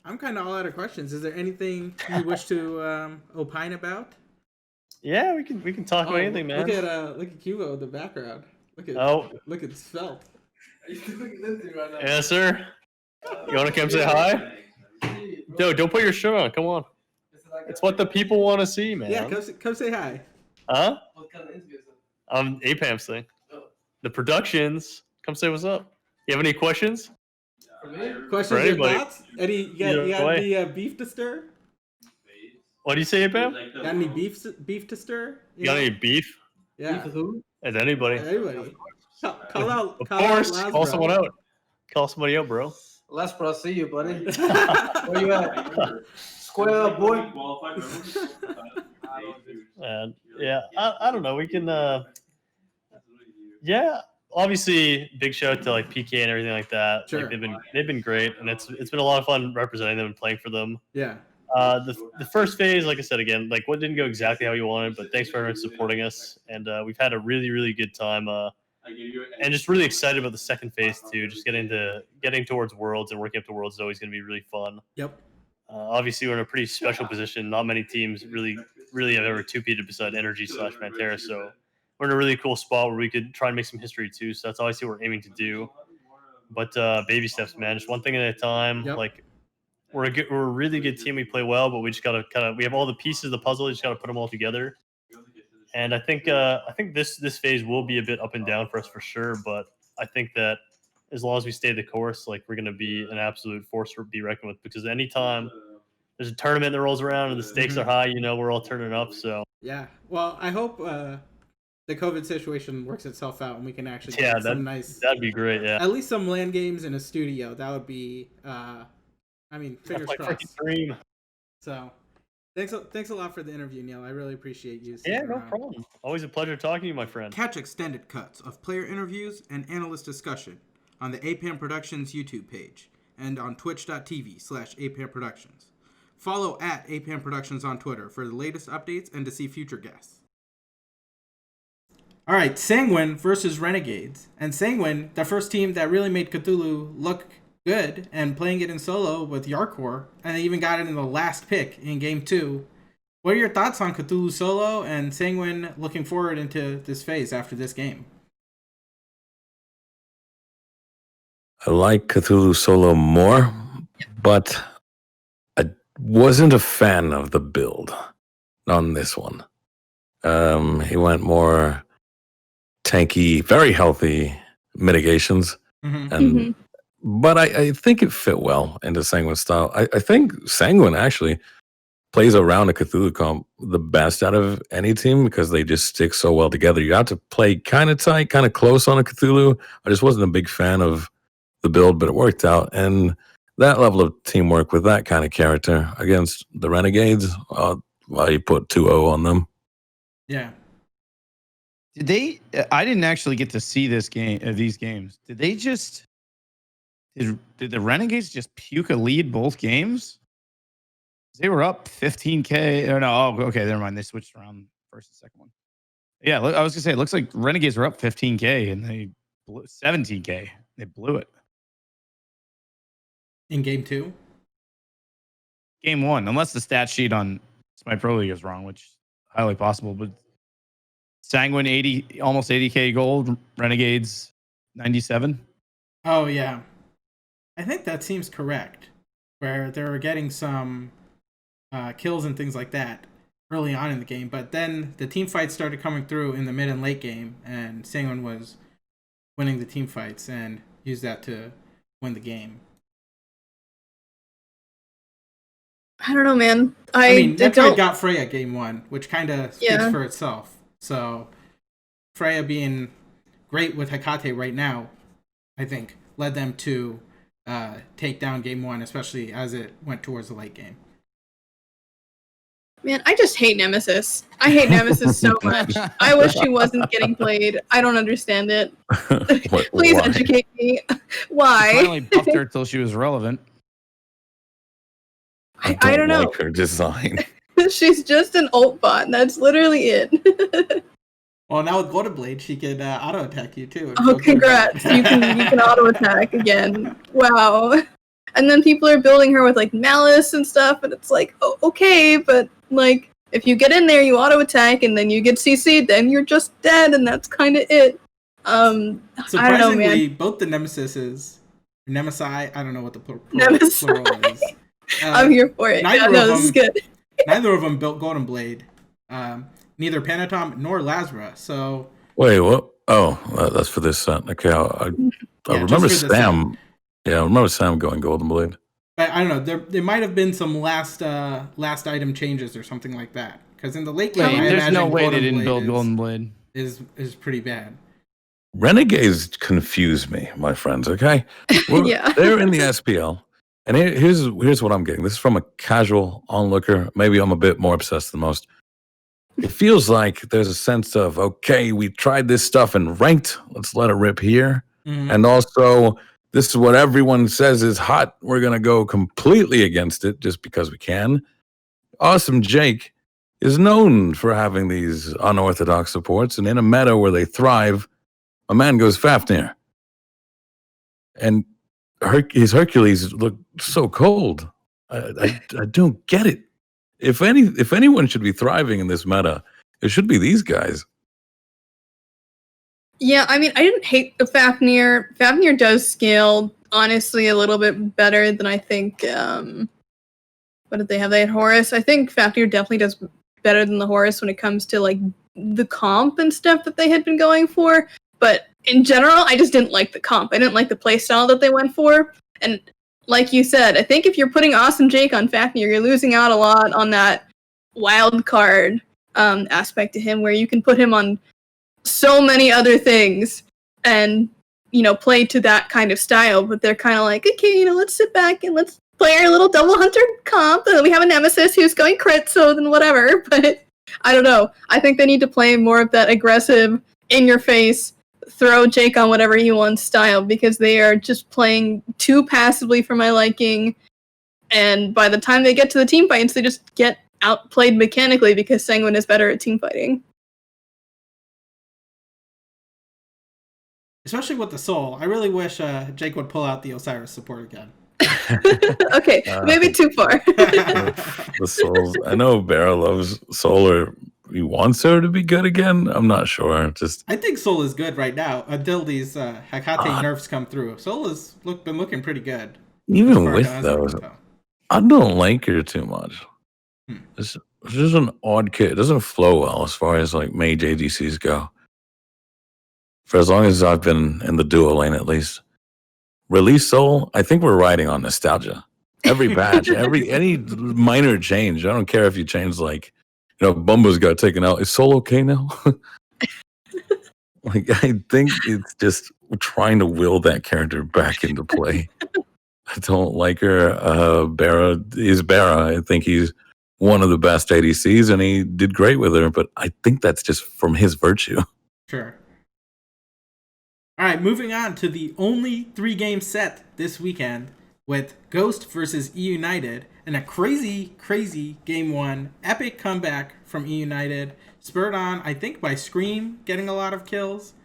I'm kind of all out of questions. Is there anything you wish to opine about? Yeah, we can talk about anything, man. Look at Cubo in the background. Look at Svelte. Yes, sir. You want to come say hi? Dude, don't put your shirt on. Come on. It's what the people want to see, man. Yeah, come say hi. Huh? Apam's thing. The productions. Come say what's up. You have any questions? Questions or thoughts? You got any beef to stir? What do you say, Apam? Got any beef to stir? You got any beef? Yeah. Beef with who? As anybody. Anybody. Call out. Of course. Call someone out. Call somebody out, bro. Last bro, I see you, buddy. Where you at? Square up, boy. And yeah, I don't know. We can. Yeah. Obviously, big shout out to like PK and everything like that. Sure. Like they've been great, and it's been a lot of fun representing them and playing for them. Yeah. The first phase, like I said again, like what didn't go exactly how you wanted, but thanks for everyone supporting us, and we've had a really really good time. And just really excited about the second phase too. Just getting towards Worlds and working up to Worlds is always going to be really fun. Yep. Obviously, we're in a pretty special position. Not many teams really have ever two-peated beside Energy/Pantera, so we're in a really cool spot where we could try and make some history too. So that's obviously what we're aiming to do. But baby steps, man. Just one thing at a time. Yep. Like we're a really good team. We play well, but we just gotta we have all the pieces of the puzzle. We just gotta put them all together. And I think this phase will be a bit up and down for us for sure. But I think that as long as we stay the course, like we're gonna be an absolute force to be reckoned with. Because anytime there's a tournament that rolls around and the stakes are high, we're all turning up. So yeah. Well, I hope the COVID situation works itself out and we can actually get some nice. That'd be great. Yeah. At least some LAN games in a studio. That would be. Fingers crossed. Dream. So. Thanks a lot for the interview, Neil. I really appreciate you. Yeah, no problem. Always a pleasure talking to you, my friend. Catch extended cuts of player interviews and analyst discussion on the Apam Productions YouTube page and on twitch.tv/Apam Productions. Follow at Apam Productions on Twitter for the latest updates and to see future guests. All right, Sanguin versus Renegades. And Sanguin, the first team that really made Cthulhu look good and playing it in solo with Yarkor, and they even got it in the last pick in game 2. What are your thoughts on Cthulhu solo and Sanguin looking forward into this phase after this game? I like Cthulhu solo more, but I wasn't a fan of the build. on this one. He went more tanky, very healthy mitigations, Mhm. and but I think it fit well into Sanguin style. I think Sanguin actually plays around a Cthulhu comp the best out of any team because they just stick so well together. You have to play kind of tight, kind of close on a Cthulhu. I just wasn't a big fan of the build, but it worked out. And that level of teamwork with that kind of character against the Renegades, well, you put 2-0 on them. Yeah. Did they? I didn't actually get to see this game. These games. Did they just? Did the Renegades just puke a lead both games? They were up 15K. Or no? Oh, okay. Never mind. They switched around first and second one. Yeah, I was gonna say it looks like Renegades were up 15K and they blew 17K. They blew it. In game 2. Game 1, unless the stat sheet on Smite Pro League is wrong, which is highly possible. But Sanguin 80, almost 80K gold. Renegades 97. Oh yeah, I think that seems correct. Where they were getting some kills and things like that early on in the game, but then the team fights started coming through in the mid and late game, and Sanguin was winning the team fights and used that to win the game. I don't know, man. I mean, don't. Metroid got Freya game 1, which kind of speaks Yeah. for itself. So Freya being great with Hecate right now, I think, led them to take down game 1, especially as it went towards the late game. Man, I just hate Nemesis. I hate Nemesis so much. I wish she wasn't getting played. I don't understand it. Please Why? educate me. I Why? finally buffed her till she was relevant. I don't know. like her design. She's just an ult bot. That's literally it. Well, now with Golden Blade, she can auto attack you too. Oh, congrats! You can auto attack again. Wow. And then people are building her with like malice and stuff, and it's like, oh, okay, but like if you get in there, you auto attack, and then you get CC'd, then you're just dead, and that's kind of it. I don't know, Surprisingly, man. both the Nemesises, Nemesi, I don't know what the Nemesis. plural is. I'm here for it. neither Yeah, no, of this is them- good. Neither of them built Golden Blade. Neither Panatom nor Lazara. So Wait, what? Oh, that's for this set. Okay, I Yeah, remember just for this Sam. Yeah, I remember Sam going Golden Blade. but I don't know. There might have been some last item changes or something like that. Because in the late game, I There's no imagine way Golden they didn't Blade build is, Golden Blade. is pretty bad. Renegades confuse me, my friends. Okay, Yeah. they're in the SPL, and here's what I'm getting. This is from a casual onlooker. Maybe I'm a bit more obsessed than most. It feels like there's a sense of, okay, we tried this stuff and ranked. Let's let it rip here. Mhm. And also, this is what everyone says is hot. We're going to go completely against it just because we can. Awesome Jake is known for having these unorthodox supports. And in a meta where they thrive, a man goes Fafnir. And his Hercules look so cold. I don't get it. If anyone should be thriving in this meta, it should be these guys. Yeah, I mean, I didn't hate the Fafnir. Fafnir does scale, honestly, a little bit better than I think. What did they have? They had Horus. I think Fafnir definitely does better than the Horus when it comes to like the comp and stuff that they had been going for. But in general, I just didn't like the comp. I didn't like the playstyle that they went for. And like you said, I think if you're putting Awesome Jake on Fafnir, you're losing out a lot on that wild card aspect to him, where you can put him on so many other things and, you know, play to that kind of style. But they're kind of like, okay, you know, let's sit back and let's play our little double hunter comp. And then we have a Nemesis who's going crit, so then whatever. But I don't know. I think they need to play more of that aggressive, in your face, throw Jake on whatever he wants style, because they are just playing too passively for my liking. And by the time they get to the team fights, they just get outplayed mechanically because Sanguin is better at team fighting. Especially with the Soul. I really wish Jake would pull out the Osiris support again. Okay, maybe too far. The Souls. I know Barra loves Solar. He wants her to be good again. I'm not sure. Just I think Soul is good right now until these Hecate nerfs come through. Soul has been looking pretty good. as even far with as I those, can tell. I don't like her too much. Hmm. It's just an odd kit. It doesn't flow well as far as like mage ADCs go. For as long as I've been in the duo lane, at least. Release Soul, I think we're riding on nostalgia. Every patch, any minor change. I don't care if you change like, Bumba's got taken out. Is Soul okay now? Like, I think it's just trying to will that character back into play. I don't like her. Barra is Barra. I think he's one of the best ADCs, and he did great with her, but I think that's just from his virtue. Sure. All right, moving on to the only 3-game set this weekend with Ghost versus E United and a crazy, crazy game 1. Epic comeback from E United, spurred on, I think, by Scream getting a lot of kills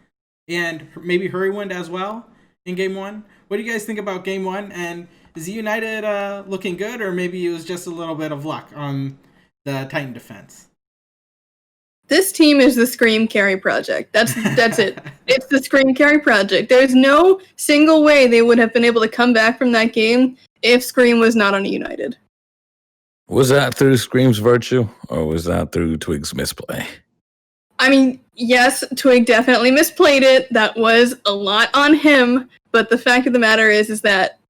and maybe Hurrywind as well in game 1. What do you guys think about game 1? And is E United looking good, or maybe it was just a little bit of luck on the Titan defense? This team is the Scream Carry Project. That's it. It's the Scream Carry Project. There's no single way they would have been able to come back from that game if Scream was not on United. Was that through Scream's virtue, or was that through Twig's misplay? I mean, yes, Twig definitely misplayed it. That was a lot on him. But the fact of the matter is that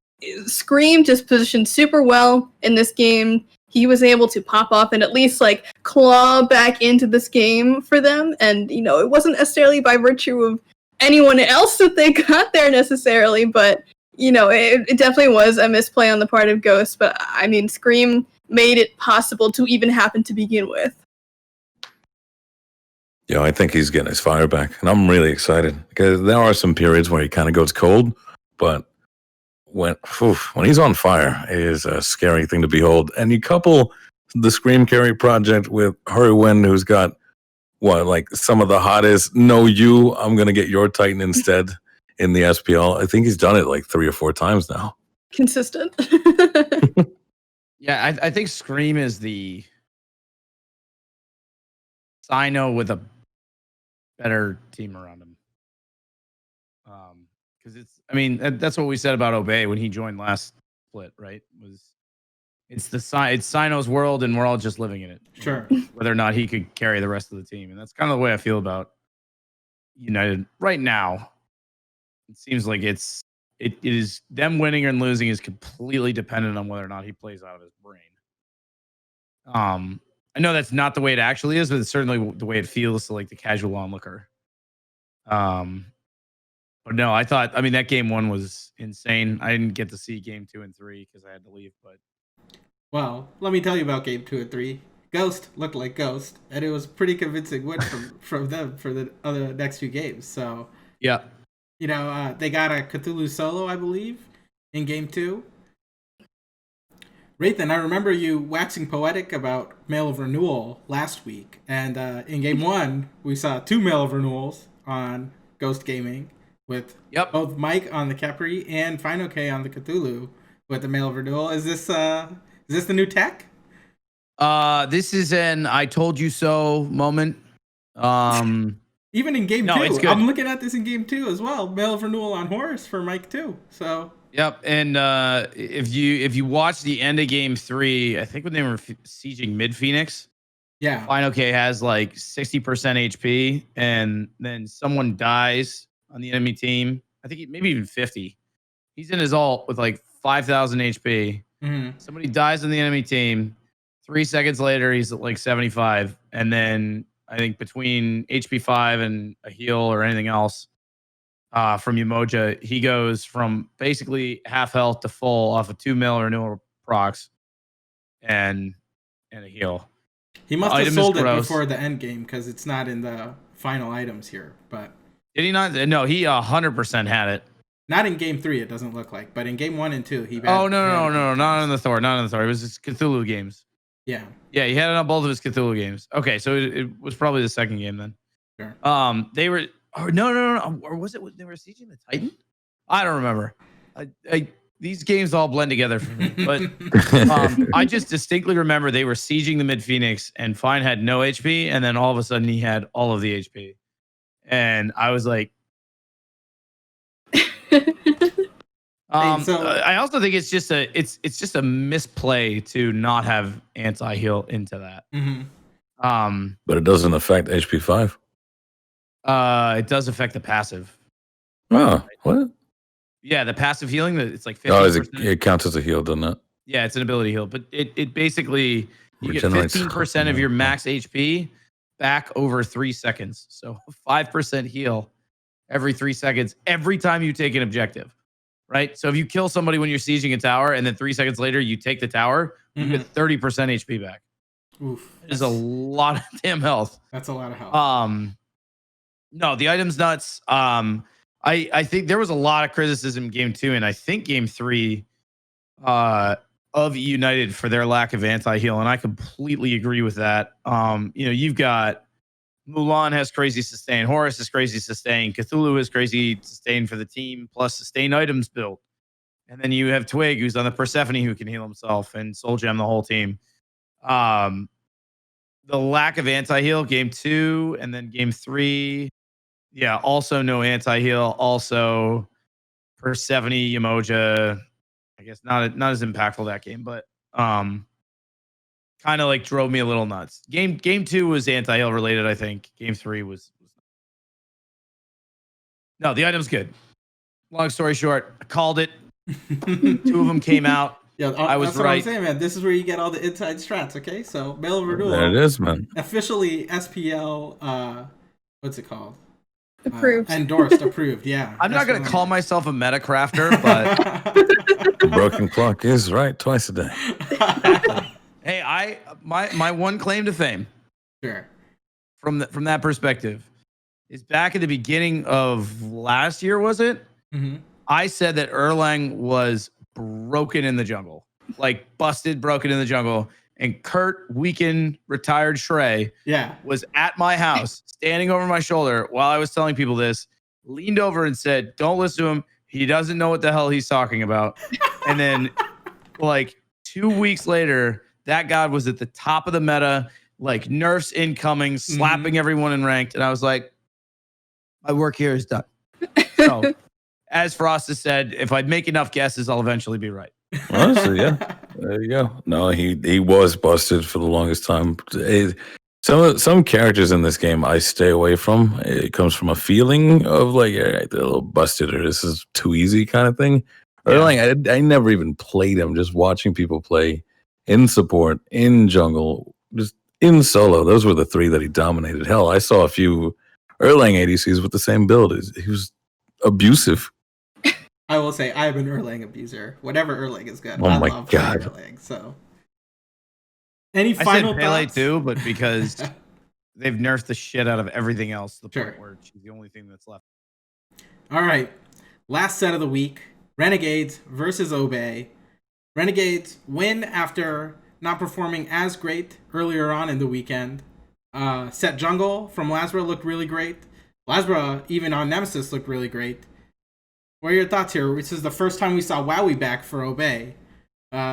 Scream just positioned super well in this game. He was able to pop off and at least like claw back into this game for them. And, it wasn't necessarily by virtue of anyone else that they got there necessarily, but, it definitely was a misplay on the part of Ghost. But I mean, Scream made it possible to even happen to begin with. Yeah, I think he's getting his fire back, and I'm really excited because there are some periods where he kind of goes cold, but when he's on fire, it is a scary thing to behold. And you couple the Scream Carry Project with Hurrywind, who's got some of the hottest. No, I'm gonna get your Titan instead in the SPL. I think he's done it like 3 or 4 times now. Consistent. Yeah, I think Scream is the Sino with a better team around him. Because that's what we said about Obey when he joined last split, right? It's Sino's world, and we're all just living in it. Sure. Whether or not he could carry the rest of the team, and that's kind of the way I feel about United right now. It seems like it is them winning and losing is completely dependent on whether or not he plays out of his brain. I know that's not the way it actually is, but it's certainly the way it feels to like the casual onlooker. But no, I thought, that game 1 was insane. I didn't get to see game 2 and 3 because I had to leave. But well, let me tell you about game 2 and 3. Ghost looked like Ghost, and it was pretty convincing win from them for the other next 2 games. So yeah, they got a Cthulhu solo, I believe, in game 2. Wraithyn, I remember you waxing poetic about Mail of Renewal last week, and in game 1, we saw 2 Mail of Renewals on Ghost Gaming with both Mike on the Capri and FinoK on the Cthulhu with the Mail of Renewal. Is this the new tech? This is an I told you so moment. Even in game 2, it's good. I'm looking at this in game 2 as well. Mail of Renewal on Horus for Mike too. So. Yep, and if you watch the end of game 3, I think when they were sieging mid Phoenix, FinoK has like 60% HP, and then someone dies on the enemy team. I think maybe even 50. He's in his ult with like 5,000 HP. Mm-hmm. Somebody dies on the enemy team. 3 seconds later, he's at like 75, and then I think between HP 5 and a heal or anything else. From Umoja, he goes from basically half health to full off of 2 mil renewal procs and a heal. He must have sold it before the end game because it's not in the final items here. But did he not? No, he 100% had it. Not in game 3, it doesn't look like, but in game 1 and 2, he. No, not on the Thor, not on the Thor. It was just Cthulhu games. Yeah, he had it on both of his Cthulhu games. Okay, so it was probably the second game then. Sure. They were. Or no. Or was it they were sieging the Titan? I don't remember. These games all blend together for me. But I just distinctly remember they were sieging the mid Phoenix, and Fine had no HP, and then all of a sudden he had all of the HP, and I was like, I also think it's just a misplay to not have anti-heal into that. But it doesn't affect HP 5. It does affect the passive. Oh, what? Yeah, the passive healing. It's like 50%. It counts as a heal, doesn't it? Yeah, it's an ability heal, but it basically you get Regenerates 15% of your max HP back over 3 seconds. So 5% heal every 3 seconds every time you take an objective. Right? So if you kill somebody when you're sieging a tower and then 3 seconds later you take the tower, you get 30% HP back. Oof. Is a lot of damn health. That's a lot of health. No, the item's nuts. I think there was a lot of criticism game 2 and I think game 3 of United for their lack of anti-heal, and I completely agree with that. You've got Mulan has crazy sustain, Horus has crazy sustain, Cthulhu has crazy sustain for the team, plus sustain items built. And then you have Twig, who's on the Persephone, who can heal himself, and Soul Gem the whole team. The lack of anti-heal, game 2, and then game 3. Yeah, also no anti-heal. Also, Persephone, Yemoja, I guess not as impactful that game, but kind of like drove me a little nuts. Game 2 was anti-heal related, I think. Game 3 was no, the item's good. Long story short, I called it. 2 of them came out. Yeah, I was that's what right. I'm saying, man. This is where you get all the inside strats, okay? So, Mail of Renewal. There it is, man. Officially SPL, what's it called? Approved. Endorsed, approved, yeah. I'm not going to call myself a meta crafter, but The broken clock is right twice a day. hey, my one claim to fame Sure. from that perspective is back at the beginning of last year, was it? Mm-hmm. I said that Erlang was broken in the jungle, like busted, broken in the jungle. And Kurt, weakened, retired Shrey, was at my house, standing over my shoulder while I was telling people this, leaned over and said, "Don't listen to him. He doesn't know what the hell he's talking about." And then, like 2 weeks later, that god was at the top of the meta, like nerfs incoming, slapping everyone in ranked. And I was like, my work here is done. So, as Frost has said, if I make enough guesses, I'll eventually be right. Honestly, yeah. There you go. No, he was busted for the longest time. Some characters in this game I stay away from. It comes from a feeling of like, all right, they're a little busted, or this is too easy kind of thing. Or like I never even played him. Just watching people play in support, in jungle, just in solo. Those were the 3 that he dominated. Hell, I saw a few Erlang ADCs with the same build. He was abusive. I will say I'm an Erlang abuser. Whatever Erlang is good. Oh I my love God. Erlang. So, any I final said Pele thoughts? too, but because they've nerfed the shit out of everything else, to the Sure. point where she's the only thing that's left. All right, last set of the week: Renegades versus Obey. Renegades win after not performing as great earlier on in the weekend. Set jungle from Lazra looked really great. Lazra, even on Nemesis, looked really great. What are your thoughts here? This is the first time we saw Wowie back for Obey.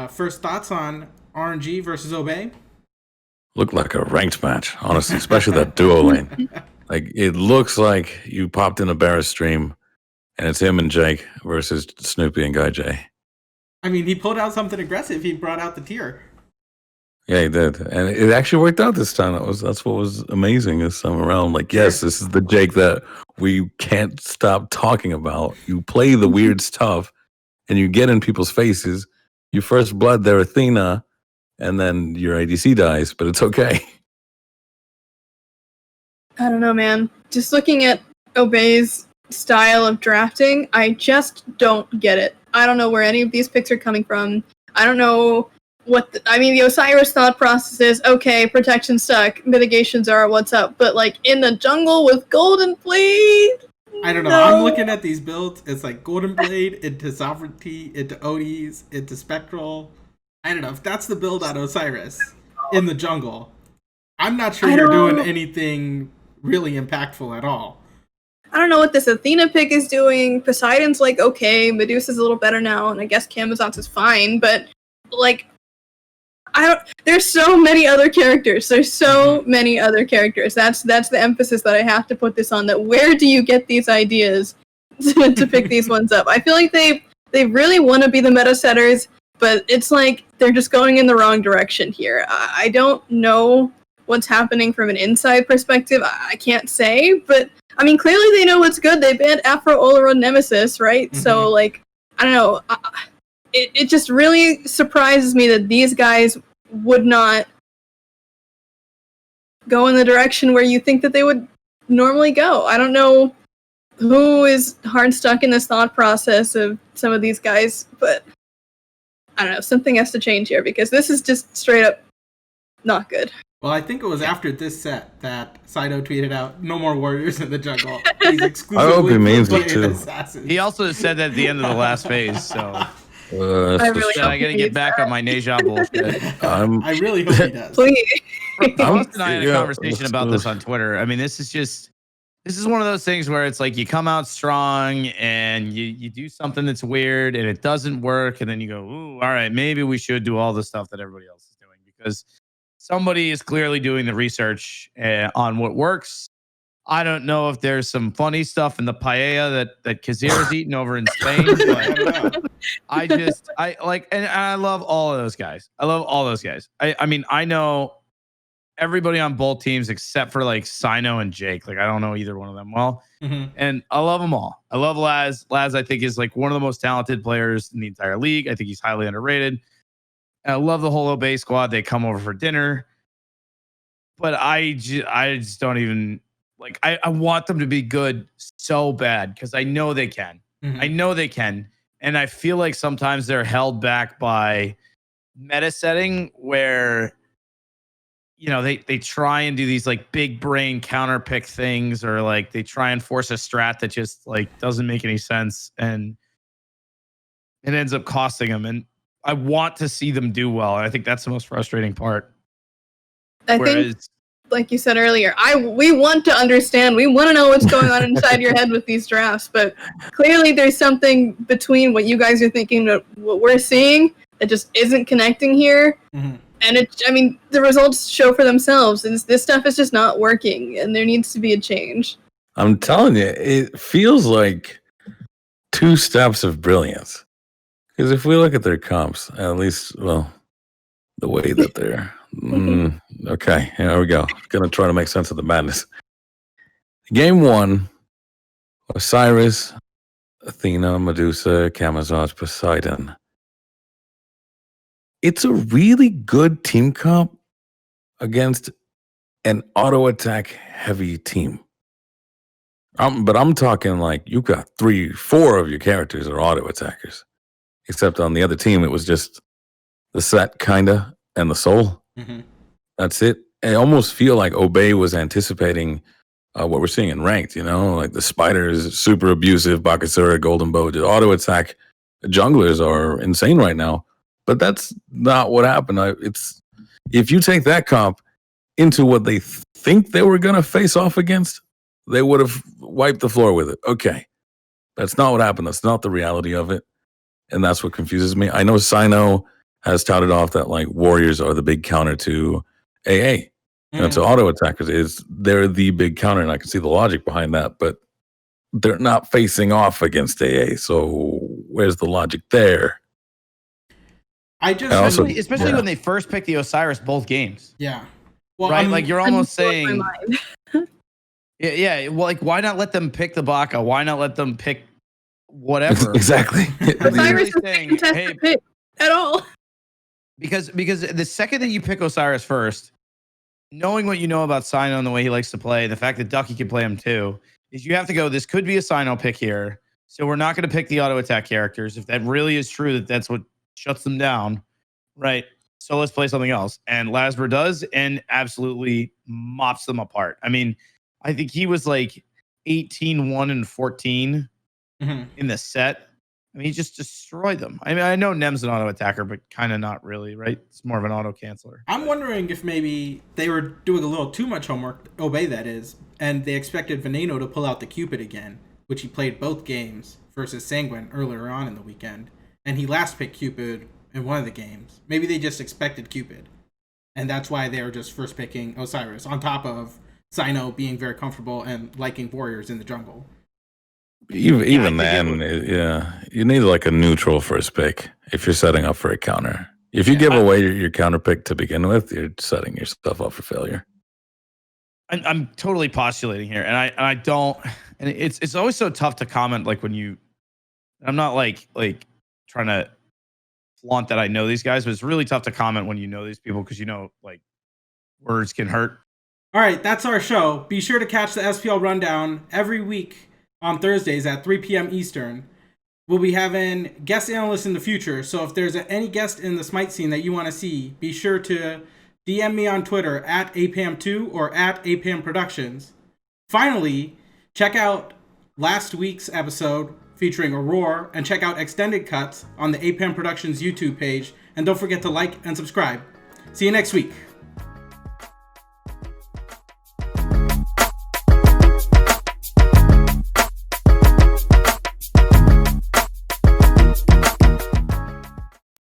First thoughts on RNG versus Obey? Looked like a ranked match, honestly, especially that duo lane. Like, it looks like you popped in a Barra stream and it's him and Jake versus Snoopy and Guy J. I mean, he pulled out something aggressive. He brought out the tier. Yeah, he did. And it actually worked out this time. That's what was amazing this time around. Like, yes, this is the Jake that we can't stop talking about. You play the weird stuff and you get in people's faces. You first blood their Athena and then your ADC dies, but it's okay. I don't know, man. Just looking at Obey's style of drafting, I just don't get it. I don't know where any of these picks are coming from. I don't know what the Osiris thought process is, okay, protection stuck, mitigations are what's up, but like in the jungle with Golden Blade? I don't know. No. I'm looking at these builds. It's like Golden Blade into Sovereignty, into Odys, into Spectral. I don't know if that's the build on Osiris in the jungle. I'm not sure you're doing anything really impactful at all. I don't know what this Athena pick is doing. Poseidon's like, okay, Medusa's a little better now, and I guess Camazotz is fine, but like, there's so many other characters. There's so many other characters. That's the emphasis that I have to put this on, that where do you get these ideas to pick these ones up? I feel like they They really want to be the meta setters, but it's like they're just going in the wrong direction here. I don't know what's happening from an inside perspective. I can't say, but I mean, clearly they know what's good. They banned Afro Olera Nemesis, right? So, like, I don't know. It just really surprises me that these guys would not go in the direction where you think that they would normally go. I don't know who is hard stuck in this thought process of some of these guys, but I don't know. Something has to change here because this is just straight up not good. Well, I think it was after this set that Saito tweeted out, "No more warriors in the jungle." He's exclusively I hope he means it too. assassins. He also said that at the end of the last phase, so I really I gotta get back on my Neja bullshit. I really hope he does. Please. Frost and I had a conversation about this on Twitter. I mean, this is one of those things where it's like you come out strong and you do something that's weird and it doesn't work, and then you go, ooh, all right, maybe we should do all the stuff that everybody else is doing because somebody is clearly doing the research on what works. I don't know if there's some funny stuff in the paella that Kazir is eating over in Spain, but I like, and I love all of those guys. I love all those guys. I mean, I know everybody on both teams except for like Sino and Jake. Like, I don't know either one of them well. And I love them all. I love Laz. Laz, I think, is like one of the most talented players in the entire league. I think he's highly underrated. And I love the whole Obey squad. They come over for dinner. But I just don't even like, I want them to be good so bad because I know they can. I know they can. And I feel like sometimes they're held back by meta setting where, you know, they try and do these like big brain counter pick things, or like they try and force a strat that just like doesn't make any sense, and it ends up costing them. And I want to see them do well. And I think that's the most frustrating part. I think, like you said earlier, we want to understand. We want to know what's going on inside your head with these drafts. But clearly, there's something between what you guys are thinking and what we're seeing that just isn't connecting here. And the results show for themselves. And this stuff is just not working, and there needs to be a change. I'm telling you, it feels like two steps of brilliance. Because if we look at their comps, at least, well, the way that they're... okay, here we go. Gonna try to make sense of the madness. Game 1, Osiris, Athena, Medusa, Camazotz, Poseidon. It's a really good team comp against an auto attack heavy team. But I'm talking like you've got 3-4 of your characters are auto attackers. Except on the other team, it was just the set kinda and the soul. That's it. I almost feel like Obey was anticipating what we're seeing in ranked, you know, like the spiders, super abusive, Bakasura, Golden Bow, just auto attack. Junglers are insane right now. But that's not what happened. It's if you take that comp into what they think they were going to face off against, they would have wiped the floor with it. Okay. That's not what happened. That's not the reality of it. And that's what confuses me. I know Sino has touted off that like warriors are the big counter to AA. You know, to auto attackers. They're the big counter, and I can see the logic behind that, but they're not facing off against AA. So where's the logic there? Especially when they first picked the Osiris both games. Yeah. Well, right? Like you're almost saying. Yeah. Well, like why not let them pick the Baka? Why not let them pick whatever? Exactly. Osiris is a contested pick at all. Because the second that you pick Osiris first, knowing what you know about Sino and the way he likes to play, the fact that Ducky can play him too, is you have to go, this could be a Sino pick here. So we're not going to pick the auto attack characters. If that really is true, that's what shuts them down, right? So let's play something else. And Lasber does and absolutely mops them apart. I mean, I think he was like 18-1-14 in the set. I mean, he just destroyed them. I mean, I know Nem's an auto attacker, but kind of not really, right? It's more of an auto canceller. I'm wondering if maybe they were doing a little too much homework, Obey that is, and they expected Veneno to pull out the Cupid again, which he played both games versus Sanguin earlier on in the weekend. And he last picked Cupid in one of the games. Maybe they just expected Cupid. And that's why they were just first picking Osiris, on top of Sino being very comfortable and liking warriors in the jungle. Even I then, think yeah, you need like a neutral first pick if you're setting up for a counter. If you give away your counter pick to begin with, you're setting yourself up for failure. I'm totally postulating here, and I don't, and it's always so tough to comment like when you. I'm not like trying to flaunt that I know these guys, but it's really tough to comment when you know these people because like words can hurt. All right, that's our show. Be sure to catch the SPL Rundown every week on Thursdays at 3 p.m. Eastern. We'll be having guest analysts in the future, so if there's any guest in the Smite scene that you want to see, be sure to DM me on Twitter at Apam2 or at Apam Productions. Finally, check out last week's episode featuring Aurora and check out extended cuts on the Apam Productions YouTube page. And don't forget to like and subscribe. See you next week.